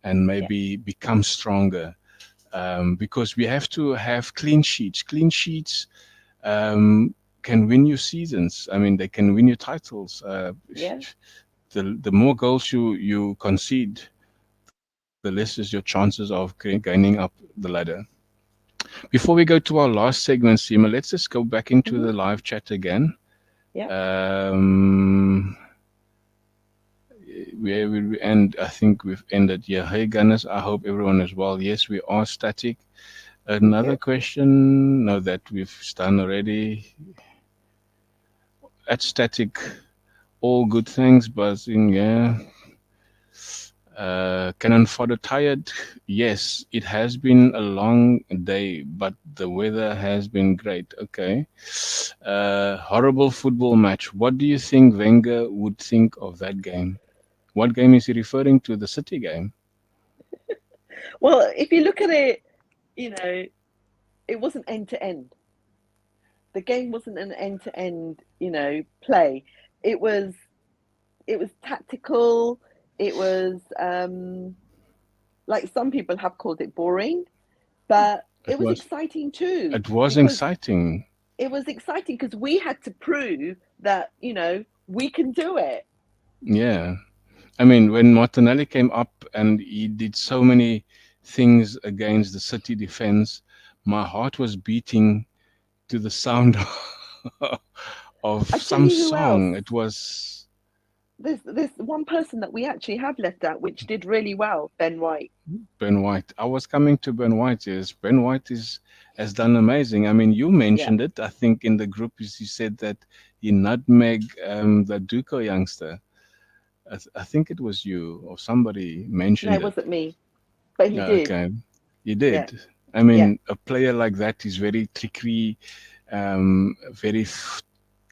and yeah, maybe become stronger because we have to have clean sheets. Clean sheets can win you seasons. I mean, they can win you titles. yeah. The more goals you concede, the less is your chances of gaining up the ladder. Before we go to our last segment, Seema, let's just go back into the Hmm. live chat again. Yeah. Um, where will we end? I think we've ended. Yeah. Hey, Gunners, I hope everyone is well. Yes, we are static. Another Good. question? No, that we've done already. At static, all good things, buzzing. Yeah. Cannon fodder tired? Yes, it has been a long day, but the weather has been great. Okay. Horrible football match. What do you think Wenger would think of that game? What game is he referring to? The City game? Well, if you look at it, you know, it wasn't end to end. The game wasn't an end to end, play. It was it was tactical. It was like some people have called it boring, but It it was was. exciting too It was because exciting. we had to prove that, we can do it. Yeah. I mean, when Martinelli came up and he did so many things against the City defense, my heart was beating to the sound of I tell some you who else. song. It was There's one person that we actually have left out which did really well, Ben White. Ben White. I was coming to Ben White. Yes, Ben White has done amazing. I mean, you Yeah. mentioned it. I think in the group you said that he nutmeg the Duco youngster. I think it was you or somebody No, mentioned it it. wasn't me, but he Yeah, did. okay, you Yeah. did. I Yeah. mean, a player like that is very tricky, very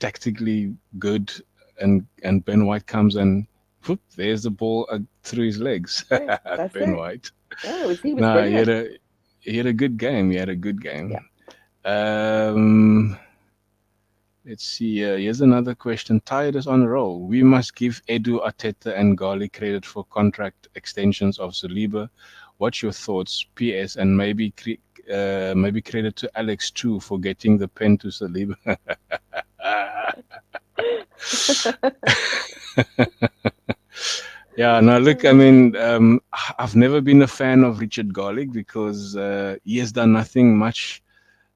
tactically good, and Ben White comes and whoop, there's the ball through his legs. That's it. That's Ben it. White. Oh, he was No, brilliant. he had a good game. He had a good Yeah. game. Um, let's see. Here's another question. Tired is on a roll. We must give Edu, Arteta, and Gali credit for contract extensions of Saliba. What's your thoughts? PS, and maybe credit to Alex too for getting the pen to Saliba. Yeah, no, look, I mean, I've never been a fan of Richard Garlick because he has done nothing much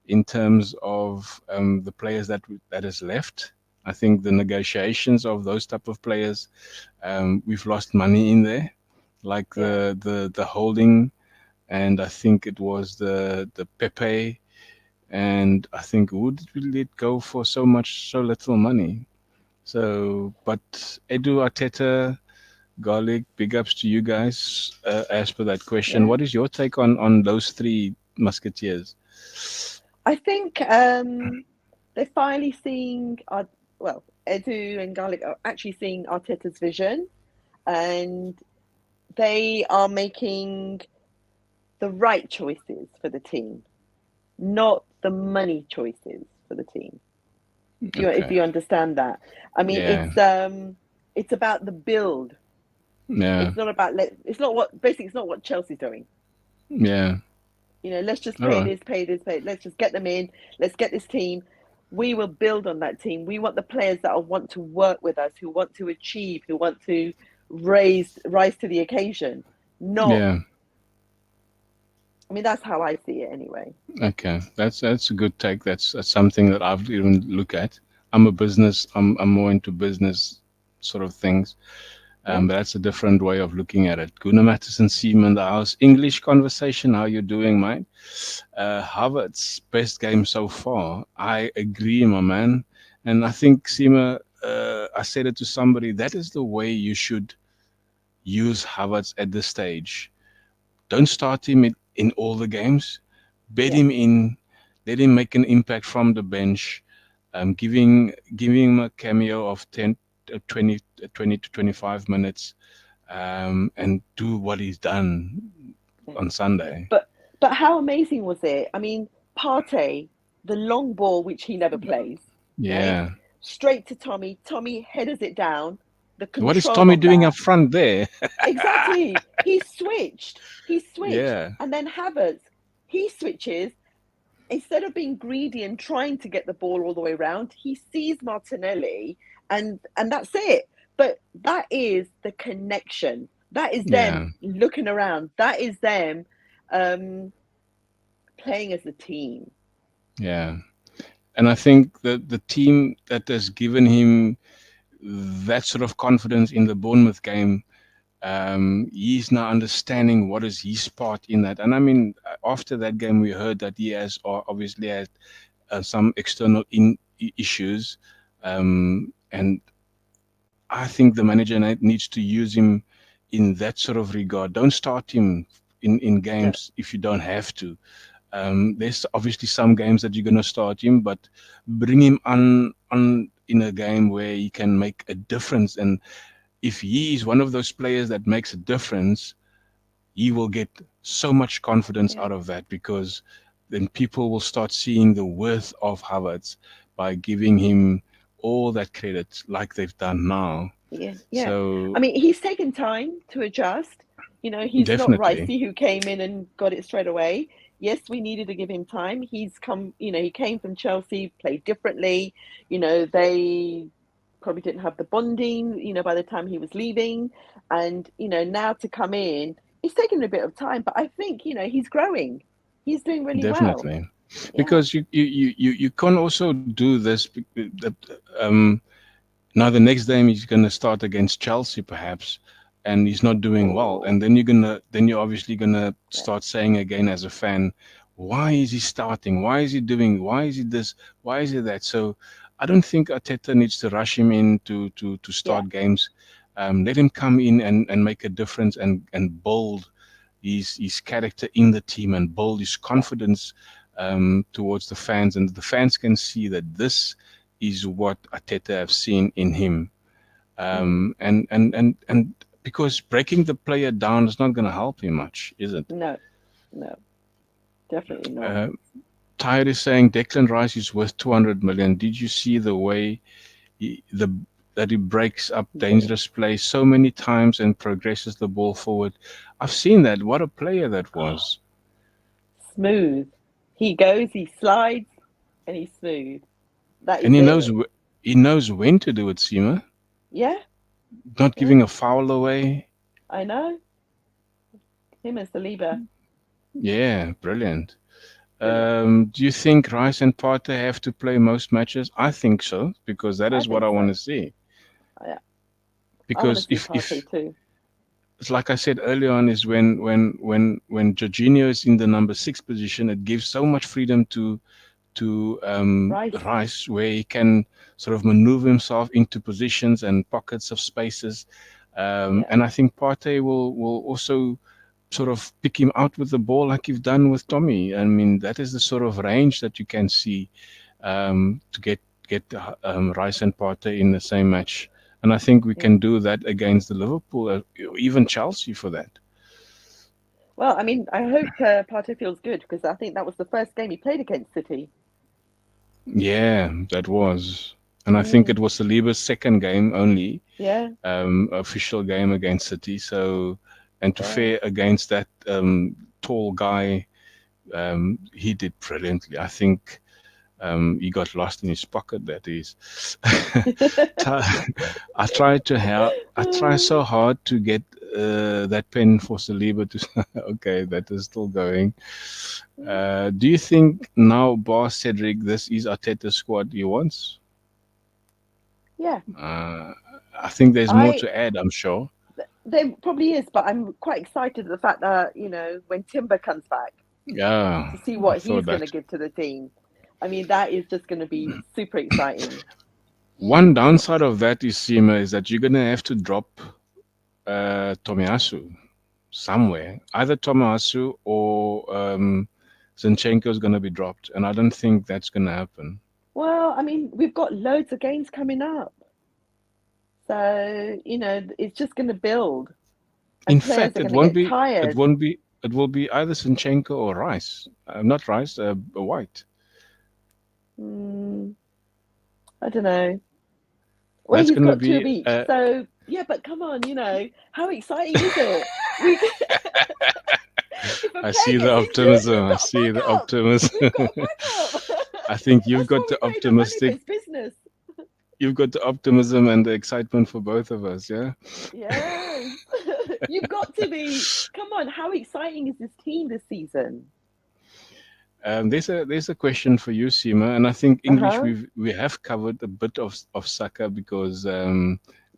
in terms of the players that has left. I think the negotiations of those type of players, we've lost money in there, like Yeah. the holding, and I think it was the Pepe, and I think who did we let go for so little money? So, but Edu Arteta, Garlic, big ups to you guys. As per that question, Yeah. what is your take on those three musketeers? I think they're finally seeing well, Edu and Garlic are actually seeing Arteta's vision, and they are making the right choices for the team, not the money choices for the team. If Okay. you understand that, I mean, Yeah. it's about the build. Yeah. It's not about it's not what basically it's not what Chelsea's doing. Yeah. Let's just All pay right. this, pay this, pay. Let's just get them in. Let's get this team. We will build on that team. We want the players that want to work with us, who want to achieve, who want to rise to the occasion. Not, Yeah. I mean, that's how I see it anyway. Okay. That's a good take. That's something that I've even look at. I'm more into business sort of things. Yeah. But that's a different way of looking at it. Gunnar Mattis and Seaman in the house. English conversation. How you doing, mate? Havertz's best game so far. I agree, my man. And I think Seema, I said it to somebody. That is the way you should use Havertz at this stage. Don't start him in all the games. Bet Yeah. him in. Let him make an impact from the bench. Giving him a cameo of 10, 20, 20 to 25 minutes, and do what he's done Yeah. on Sunday. But how amazing was it? I mean, Partey, the long ball which he never plays, right? Yeah. Straight to Tommy. Tommy headers it down. The What is control Tommy on doing up that. front there? Exactly. He switched. He switched. Yeah. And then Havertz, he switches. Instead of being greedy and trying to get the ball all the way around, he sees Martinelli and that's it. But that is the connection. That is them Yeah. looking around. That is them um, playing as a team. Yeah. And I think that the team that has given him that sort of confidence in the Bournemouth game, he's now understanding what is his part in that. And I mean, after that game, we heard that he has obviously had some external issues, and I think the manager needs to use him in that sort of regard. Don't start him in No, games if you don't have to. There's obviously some games that you're going to start him, but bring him on in a game where he can make a difference. And if he is one of those players that makes a difference, he will get so much confidence yeah, out of that, because then people will start seeing the worth of Havertz by giving him all that credit like they've done now. yeah, yeah. I So mean, he's taken time to adjust. He's not definitely, Ricey who came in and got it straight away. Yes, we needed to give him time. He came from Chelsea, played differently. They probably didn't have the bonding, by the time he was leaving. And, now to come in, it's taken a bit of time, but I think, he's growing. He's doing really well. definitely, Yeah. because you can also do this. Um, Now the next game he's going to start against Chelsea perhaps, and he's not doing well, Oh, and then you're obviously gonna yeah. start saying again as a fan, why is he starting? Why is he doing? Why is he this? Why is he that? So I don't think Arteta needs to rush him in to Yeah. start games. Let him come in and make a difference and build his character in the team and build his Yeah. confidence towards the fans, and the fans can see that this is what Arteta have seen in him. Mm, And because breaking the player down is not going to help him much, is it? No, no, definitely not. Uh, Tyre is saying Declan Rice is worth 200 million. Did you see the way that he breaks up dangerous plays so many times and progresses the ball forward? I've seen that. What a player that was. Smooth. He goes, he slides, and he's smooth. That is And it. he knows when to do it, Seema. Yeah, Not yeah, giving a foul away. I know. Him and Saliba, Yeah, brilliant. brilliant. Do you think Rice and Partey have to play most matches? I think so, because that I is what think I want so. to see. Yeah, I want to Because see if Partey too. it's like I said earlier on, is when Jorginho is in the number 6 position, it gives so much freedom to Rice, Rice, where he can sort of maneuver himself into positions and pockets of spaces. yeah. And I think Partey will also sort of pick him out with the ball like you've done with Tommy. I mean, that is the sort of range that you can see to get Rice and Partey in the same match. And I think we Mm. can do that against the Liverpool, even Chelsea for that. Well, I mean, I hope Partey feels good because I think that was the first game he played against City. Yeah, that was. And I think Mm, it was Saliba's second game only, yeah, official game against City. So, and to yeah. fare against that tall guy, he did brilliantly. I think he got lost in his pocket. That is. I try to help. I try so hard to get that pen for Saliba to. Okay, that is still going. Do you think now, boss Cedric, this is Arteta's squad he wants? Yeah, Uh, I think there's more I to add, I'm sure. there probably is, but I'm quite excited at the fact that when Timber comes back Yeah, to see I what thought he's going to that. give to the team. I mean, that is just going to be super exciting. One downside of that is, Sima, is that you're going to have to drop Tomiyasu somewhere. Either Tomiyasu or Zinchenko is going to be dropped, and I don't think that's going to happen. Well, I mean, we've got loads of games coming up, so it's just going to build, In and players fact, are going to get tired. it will be either Zinchenko or Rice. Not Rice, White. Mm, I don't know. Well, That's he's going to got two of be. each, so yeah. But come on, how exciting is it? We if a I player see the gets injured, optimism. we've I got a see the backup. optimism. We've got a backup. I think you've That's got why the we paid the money for optimistic. his business. You've got the optimism and the excitement for both of us. Yeah. Yes. You've got to be. Come on, how exciting is this team this season? There's a question for you, Seema, and I think English Uh-huh. we have covered a bit of Saka because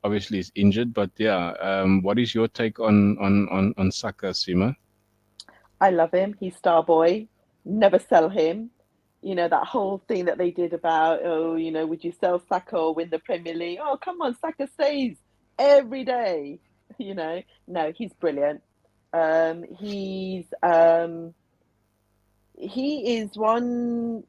obviously he's injured. But yeah, what is your take on Saka, Seema? I love him. He's star boy. Never sell him. That whole thing that they did about, oh, would you sell Saka or win the Premier League? Oh, come on, Saka stays every day. No, he's brilliant. He is one.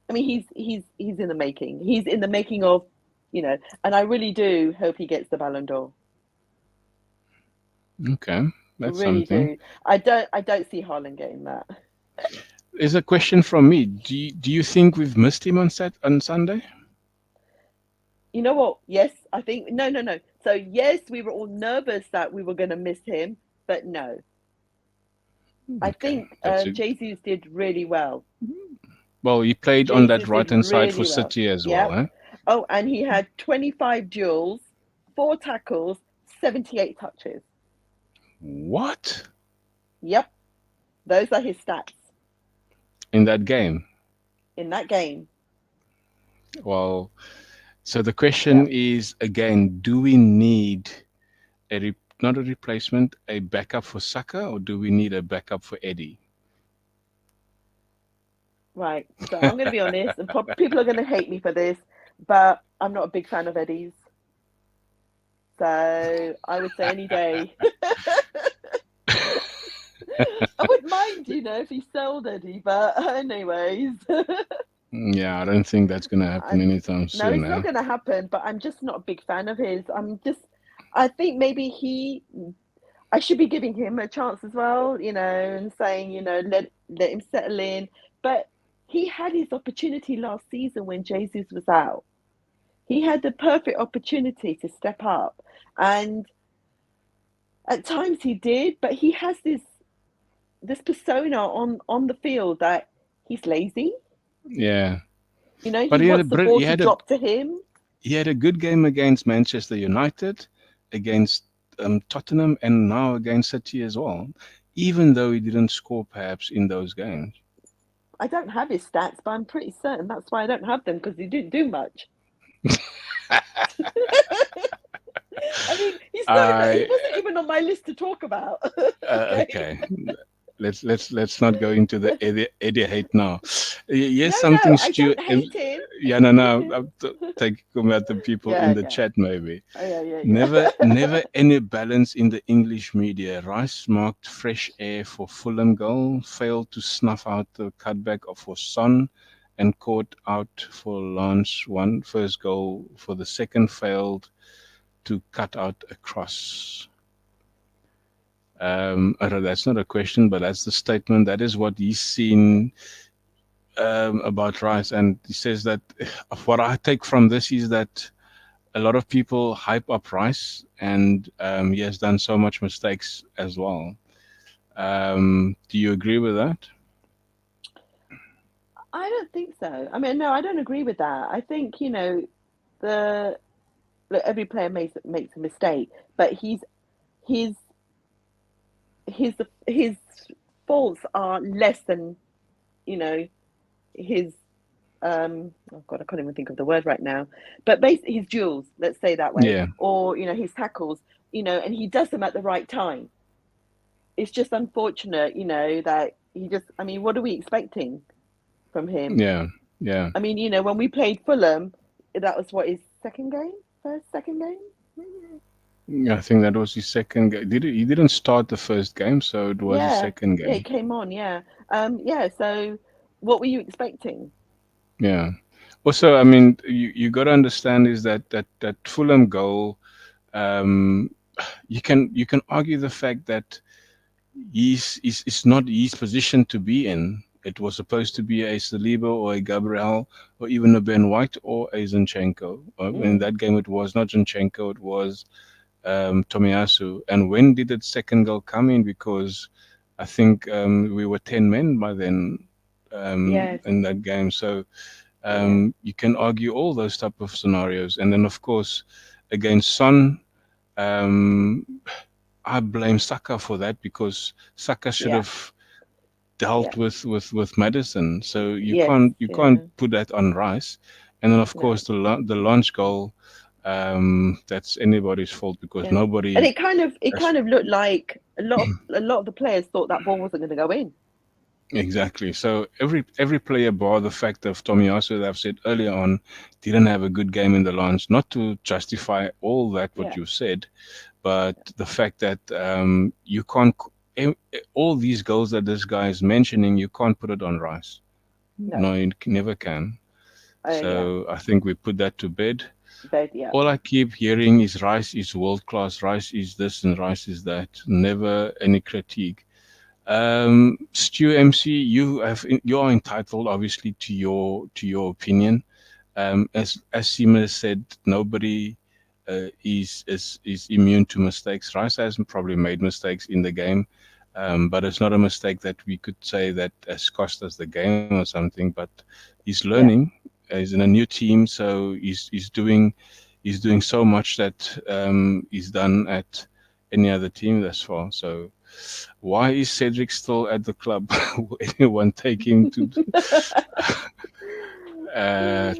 I mean, he's in the making. He's in the making of, and I really do hope he gets the Ballon d'Or. Okay, that's Really something. do. I don't see Haaland getting that. There's a question from me. Do you think we've missed him on Sunday? You know what? Yes, I think no, no, no. So yes, we were all nervous that we were going to miss him, but no, I Okay, think that's it. Jesus did really well. Well, he played on that Jesus did right hand side for really well. City as well, Yep. eh? Oh, and he had 25 duels, 4 tackles, 78 touches. What Yep, those are his stats in that game? in that game. Well, so the question Yep. is again: do we need not a replacement, a backup for Saka, or do we need a backup for Eddie? Right. So I'm going to be honest, and people are going to hate me for this, but I'm not a big fan of Eddie's. So I would say any day. I wouldn't mind, if he sold Eddie, but anyways. Yeah, I don't think that's going to happen I'm anytime No, soon, it's not eh? going to happen, but I'm just not a big fan of his. I think maybe I should be giving him a chance as well, and saying, let him settle in. But he had his opportunity last season when Jesus was out. He had the perfect opportunity to step up, and at times he did. But he has this persona on the field that he's lazy. Yeah, but He wants the ball to drop to him. he had a good game against Manchester United, against Tottenham, and now against City as well. Even though he didn't score perhaps in those games. I don't have his stats, but I'm pretty certain that's why I don't have them because he didn't do much. I mean, he I wasn't even on my list to talk about. Okay. okay. Let's not go into the Eddie hate now. No, Yes, no, something I Stu. don't hate him. Yeah, no. I'm taking about the people in Yeah, the yeah. chat maybe. Oh, yeah, yeah, Never yeah. any balance in the English media. Rice marked fresh air for Fulham goal, failed to snuff out the cutback for Son, and caught out for Lance one first goal for the second, failed to cut out a cross. That's not a question, but that's the statement. That is what he's seen about Rice, and he says that what I take from this is that a lot of people hype up Rice, and he has done so much mistakes as well. Do you agree with that? I don't think so. I mean, no, I don't agree with that. I think, the look, every player makes a mistake, but his his his faults are less than, you know, his oh God, I can't even think of the word right now. But basically his duels, let's say that way, Yeah, or his tackles, and he does them at the right time. It's just unfortunate, that he just. I mean, what are we expecting from him? yeah, yeah. I mean, when we played Fulham, that was what his second game, second game. Yeah, I think that was his second game. He didn't start the first game, so it was his Yeah, second yeah, he game. came on. Yeah, yeah. So, what were you expecting? Yeah. Also, I mean, you got to understand is that Fulham goal. Um, you can argue the fact that it's not his position to be in. It was supposed to be a Saliba or a Gabriel or even a Ben White or a Zinchenko. In Mm. that game, it was not Zinchenko, it was Tomiyasu. And when did the second goal come in? Because I think we were 10 men by then Yes, in that game. So yeah, you can argue all those type of scenarios. And then, of course, against Son, um, I blame Saka for that because Saka should yeah, have dealt yeah, with Madison. So you yes, can't yeah, put that on Rice. And then of no, course the launch goal, that's anybody's fault because yeah. And nobody it has kind of looked like a lot of the players thought that ball wasn't going to go in. exactly. So every player bar the fact of Tomiyasu that I've said earlier on didn't have a good game in the launch. Not to justify all that what Yeah, you said, but the fact that you can't all these goals that this guy is mentioning, you can't put it on Rice. no, No, you never can. yeah, So I think we put that to bed. but yeah, All I keep hearing is Rice is world class, Rice is this and Rice is that. Never any critique. Stu MC, you are entitled obviously to your opinion. As Seamus said, nobody is immune to mistakes. Rice hasn't probably made mistakes in the game, but it's not a mistake that we could say that has cost us the game or something. But he's yeah, learning. He's in a new team, so he's doing so much that he's done at any other team thus far. So why is Cedric still at the club? Will anyone take him to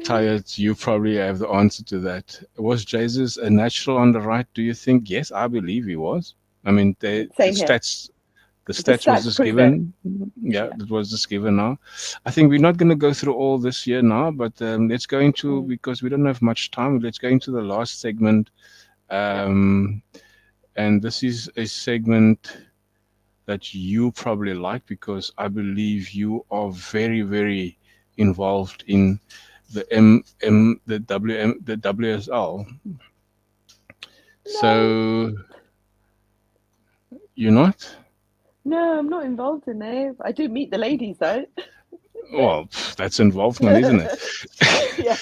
tired? You probably have the answer to that. Was Jesus a natural on the right? Do you think? Yes, I believe he was. I mean, the same here. stats, the The stats was stats just prove it. given. Yeah, Yeah. that was just given now. I think we're not going to go through all this year now, but let's go into Mm, because we don't have much time. Let's go into the last segment, yeah. um, and this is a segment that you probably like because I believe you are very, very involved in the WSL. No, So you're not? no, I'm not involved in it. I do meet the ladies though. Well, that's involvement, isn't it? Yeah.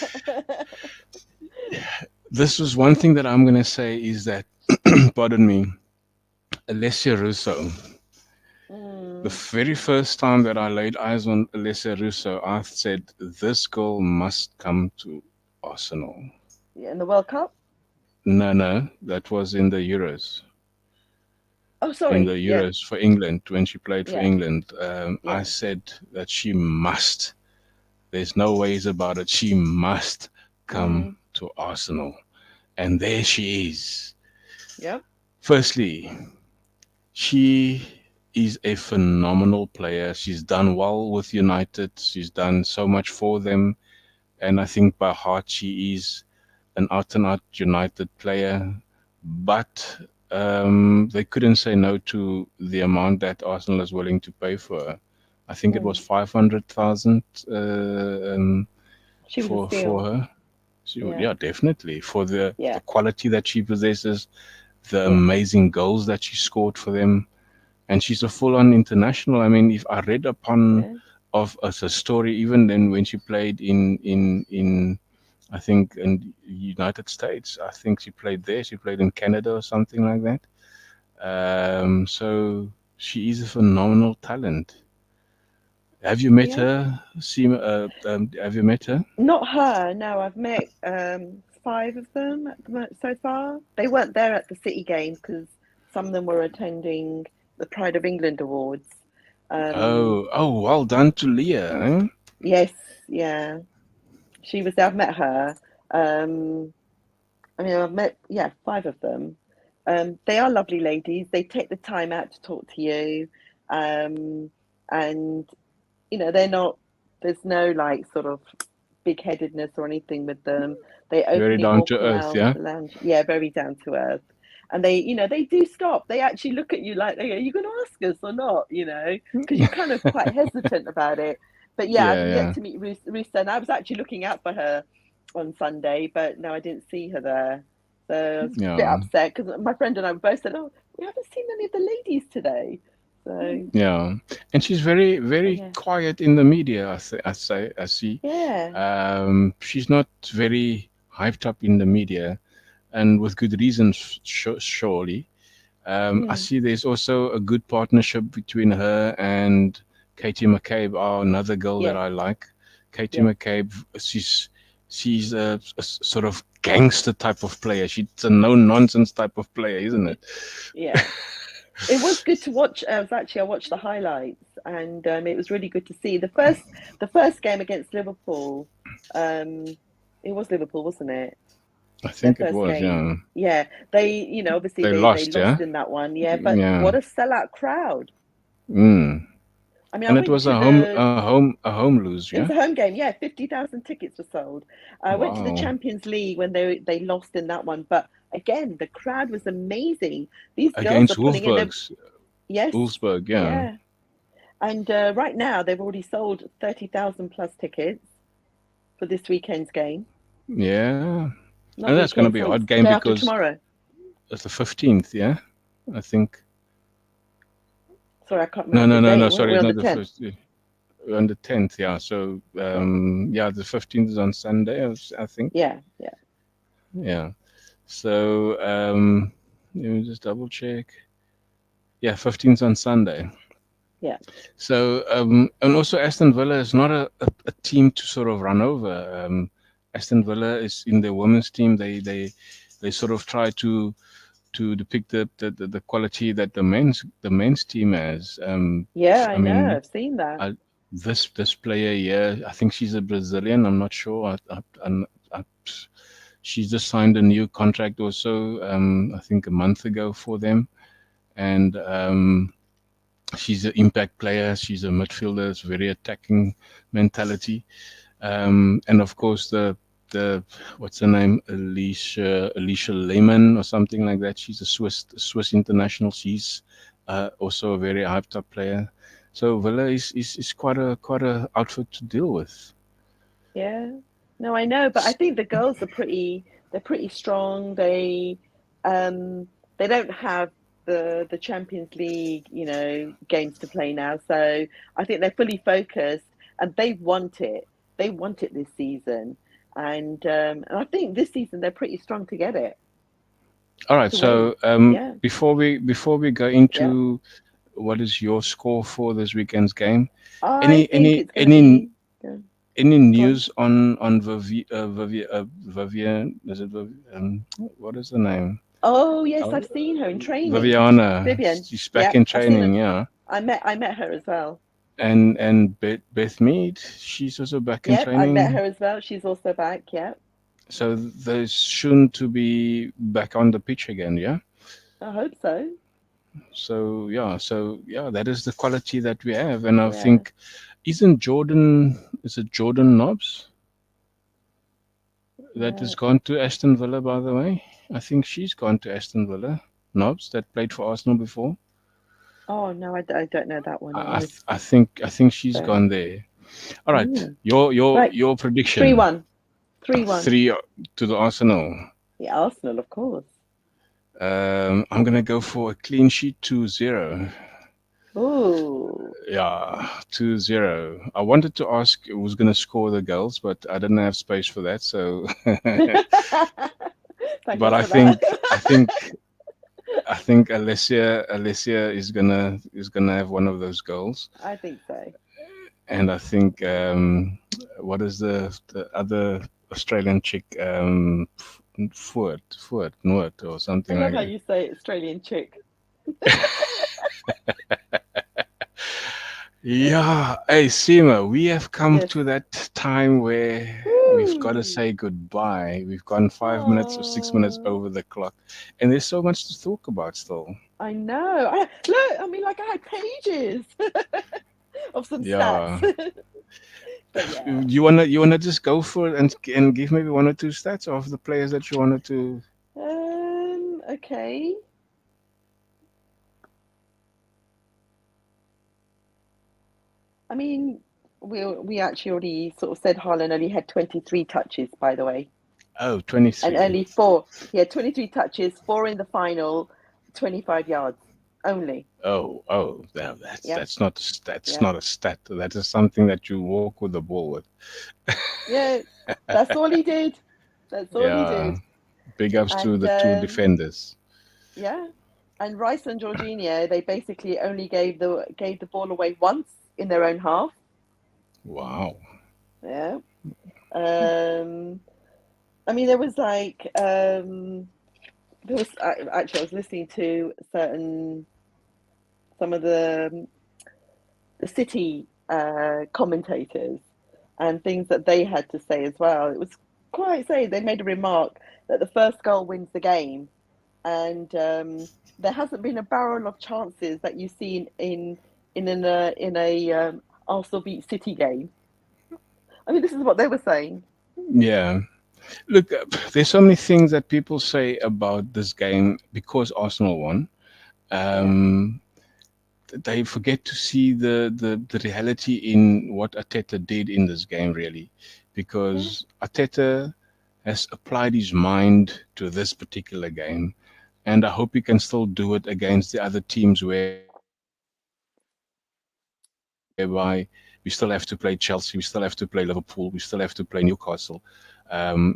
This was one thing that I'm going to say is that, pardon me, Alessia Russo. The Mm. very first time that I laid eyes on Alessia Russo, I said, this girl must come to Arsenal. Yeah, in the World Cup. No, no, that was in the Euros. Oh, In the sorry. Yeah, Euros for England, when she played for yeah, England, I yeah. said that she must, there's no ways about it, she must come Mm. to Arsenal. And there she is. Yep. Firstly, she is a phenomenal player. She's done well with United. She's done so much for them. And I think by heart, she is an out and out United player. But they couldn't say no to the amount that Arsenal is willing to pay for her. I think it was Mm. 500,000 She was a for steal. her. So, Yeah, yeah, definitely for the yeah, quality that she possesses, the yeah, amazing goals that she scored for them, and she's a full-on international. I mean, if I read upon yeah. of as a story, even then when she played in I think in United States, I think she played there. She played in Canada or something like that. So she is a phenomenal talent. Have you met Yeah. her? Have you met her? Not her. No, I've met five of them so far. They weren't there at the City game because some of them were attending the Pride of England Awards. Um, Oh, well done to Leah. Eh? yes, yeah, she was there. I've met her. Um, I mean, I've met, yeah, five of them. They are lovely ladies. They take the time out to talk to you. Um, and, they're not, there's no like sort of big headedness or anything with them. They Very openly down to walk earth, around yeah. the lounge. Yeah, very down to earth. And they do stop. They actually look at you like, are you going to ask us or not? Because you're kind of quite hesitant about it. But yeah, I've Yeah, yet yeah, to meet Ruth, and I was actually looking out for her on Sunday, but no, I didn't see her there. So I was a bit yeah. upset because my friend and I both said, "Oh, we haven't seen any of the ladies today." So, Yeah, and she's very, but very yeah, quiet in the media. I see. yeah, She's not very hyped up in the media, and with good reasons, surely. I mm, see there's also a good partnership between her and Katie McCabe, another girl that yes, I like. Katie yes, McCabe, she's a sort of gangster type of player. She's a no nonsense type of player, isn't it? yeah. It was good to watch. I watched the highlights, and it was really good to see the first game against Liverpool. Um, it was Liverpool, wasn't it? I Their think it first was, game. yeah. Yeah, they obviously They they lost, yeah? lost in that one. Yeah, but Yeah. what a sellout crowd! Mm. I mean, I And it went was to the a home lose, it was yeah? a home game. Yeah, 50,000 tickets were sold. I went to the Wow. Champions League when they lost in that one, but again, the crowd was amazing. These girls are Against pulling in their yes, Wolfsburg, yeah. yeah. And right now, they've already sold 30,000 plus tickets for this weekend's game. Yeah. Not And that's going to weekend, be a sorry, hard it's the game day after because tomorrow. it's the 15th, yeah? I think. Sorry, I can't No, remember no, the no, date. no, We're sorry, it's on the not the 10th. first. We're on the 10th, yeah. So, Yeah, yeah, the 15th is on Sunday, I think. yeah, yeah. Yeah. So, let me just double check. Yeah, 15th on Sunday. Yeah. So, and also Aston Villa is not a team to sort of run over. Aston Villa is in their women's team. They sort of try to depict the quality that the men's team has. Yeah, I I know. mean, I've seen that. this player here, I think she's a Brazilian. I'm not sure. I, she's just signed a new contract also. I think a month ago for them, and she's an impact player. She's a midfielder. It's very attacking mentality. And of course the what's her name, Alicia Lehmann or something like that. She's a Swiss international. She's also a very hyped up player. So Villa is quite a outfit to deal with. Yeah. No, I know, but I think the girls are they're pretty strong. They don't have the Champions League, games to play now. So I think they're fully focused, and they want it. They want it this season, and I think this season they're pretty strong to get it, All right. to win. So Yeah, before we go yeah. into what is your score for this weekend's game, I any think any it's going to any be. Yeah, any go on. news on Vivian? Is it what is the name? Oh yes, Oh, I've seen her in training. Viviana. Vivian. She's back Yeah, in I've seen her. training. Yeah. I met her as well. And Beth Mead, she's also back in Yep, I met training. her as well. She's also back. Yeah, So they're soon to be back on the pitch again, yeah? I hope so. So yeah, that is the quality that we have. And I Yeah, think, is it Jordan Nobbs that has yeah. gone to Aston Villa, by the way? I think she's gone to Aston Villa. Nobbs, that played for Arsenal before. Oh no, I don't know that one. I must I think she's say. gone there. All right, Mm. your Right, your three prediction. one, 3-1. 3 to the Arsenal. Yeah, Arsenal, of course. I'm gonna go for a clean sheet 2-0. Oh, Yeah, 2-0. I wanted to ask who's gonna score the goals, but I didn't have space for that. So, thank but God I for that. think I think I think Alessia is gonna have one of those goals, I think so. and I think what is the other Australian chick Foot Noort or I something love like how that. you say Australian chick. Yeah, hey Seema, we have come Yes. to that time where we've got to Woo! say goodbye. We've gone 5 minutes or 6 minutes Oh, over the clock, and there's so much to talk about still. I know. Look, I mean, like I had pages of some stats. Yeah, But yeah. you wanna just go for it and give maybe one or two stats of the players that you wanted to. Okay. I mean, we actually already sort of said Haaland only had 23 touches, by the way, Oh, and 23. only four. He had 23 touches, four in the final, 25 yards only. Oh, no, that's Yep, that's not that's yep, not a stat. That is something that you walk with the ball with. yeah. That's all he did. That's all he Yeah, did. big ups to And the two defenders. yeah, and Rice and Jorginho, they basically only gave the ball away once in their own half. Wow. Yeah. Um, I mean, there was like there was actually I was listening to some of the City commentators and things that they had to say as well. It was quite saying they made a remark that the first goal wins the game, and there hasn't been a barrel of chances that you've seen in a Arsenal beat City game. I mean, this is what they were saying. Yeah. Look, there's so many things that people say about this game because Arsenal won. Yeah. Um, they forget to see the reality in what Ateta did in this game, really, Yeah. because Ateta has applied his mind to this particular game, and I hope he can still do it against the other teams whereby we still have to play Chelsea, we still have to play Liverpool, we still have to play Newcastle, and we still have to play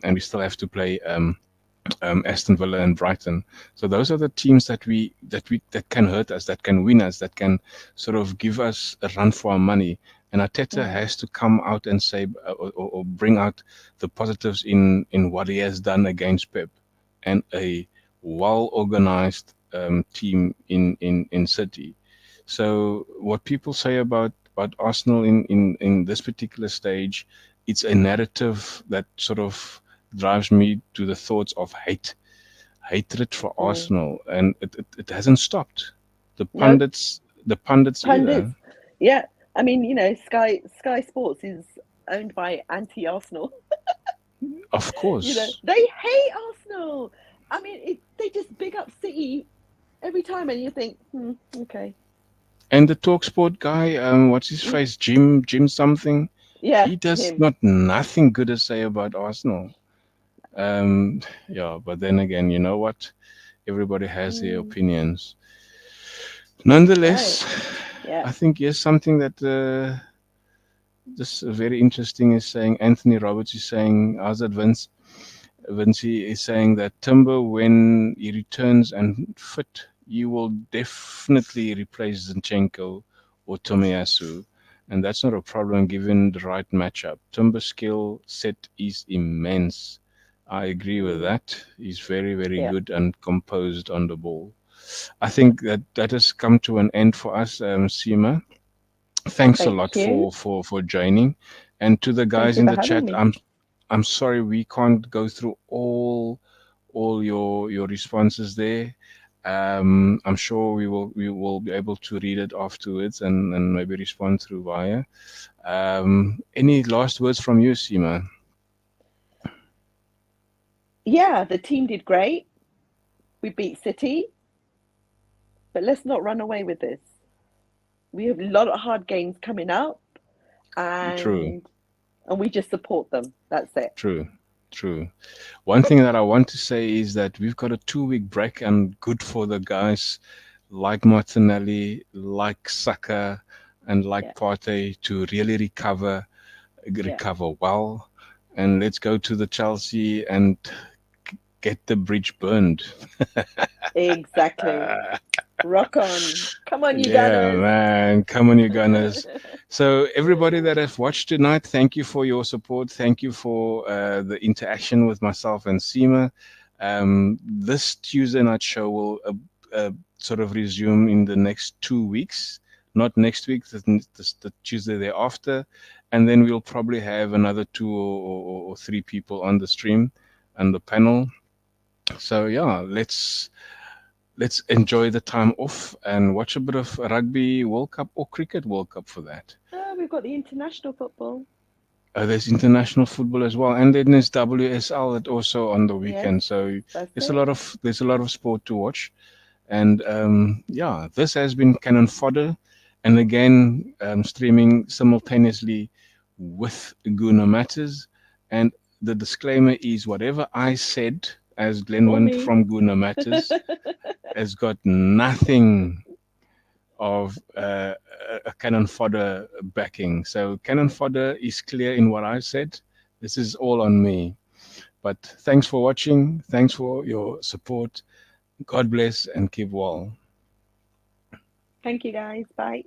Aston Villa and Brighton. So those are the teams that can hurt us, that can win us, that can sort of give us a run for our money. And Arteta Mm, has to come out and say or bring out the positives in what he has done against Pep and a well organized team in City. So what people say about Arsenal in this particular stage, it's a narrative that sort of drives me to the thoughts of hatred for mm. Arsenal, and it hasn't stopped. The No, pundits pundits. either. Yeah. I mean, Sky Sports is owned by anti-Arsenal. Of course. They hate Arsenal. I mean, they just big up City every time, and you think, okay, And the Talksport guy, what's his mm, face, Jim something. yeah, He does him. not nothing good to say about Arsenal. Yeah, but then again, you know what? everybody has their Mm, opinions. right. Nonetheless, Yeah. I think yes, something that this very interesting is saying Anthony Roberts is saying, how's that, Vince? Vinci is saying that Timber, when he returns and fit, you will definitely replace Zinchenko or Tomiyasu. And that's not a problem given the right matchup. Timber's skill set is immense. I agree with Mm, that. He's very, very yeah. good and composed on the ball. I think that that has come to an end for us, Seema. Thanks a lot Thank you. for joining, and to the Thank guys you in for the having chat, me. I'm sorry we can't go through all your responses there. I'm sure we will be able to read it afterwards and maybe respond through via. Any last words from you, Seema? Yeah, the team did great. We beat City, but let's not run away with this. We have a lot of hard games coming up, True, and we just support them. That's it. true, true. One thing that I want to say is that we've got a 2 week break, and good for the guys like Martinelli, like Saka, and like Yeah, Partey to really yeah, recover well. And let's go to the Chelsea and get the bridge burned. exactly. Rock on. Come on, you Yeah, Gunners. man. Come on, you Gunners. So, everybody that has watched tonight, thank you for your support. Thank you for the interaction with myself and Seema. This Tuesday night show will sort of resume in the next 2 weeks. Not next week, the Tuesday thereafter. And then we'll probably have another two or three people on the stream and the panel. So, yeah, let's enjoy the time off and watch a bit of rugby World Cup or cricket World Cup for that. Oh, we've got the international football. There's international football as well, and then there's WSL that also on the Yes, weekend. So that's there's a it. lot of sport to watch. And yeah, this has been Cannon Fodder, and again streaming simultaneously with Guna Matters. And the disclaimer is whatever I said as Glenn Or went me. from Guna Matters has got nothing of a cannon fodder backing. So cannon fodder is clear in what I said. This is all on me. But thanks for watching. Thanks for your support. God bless and keep well. Thank you, guys. Bye.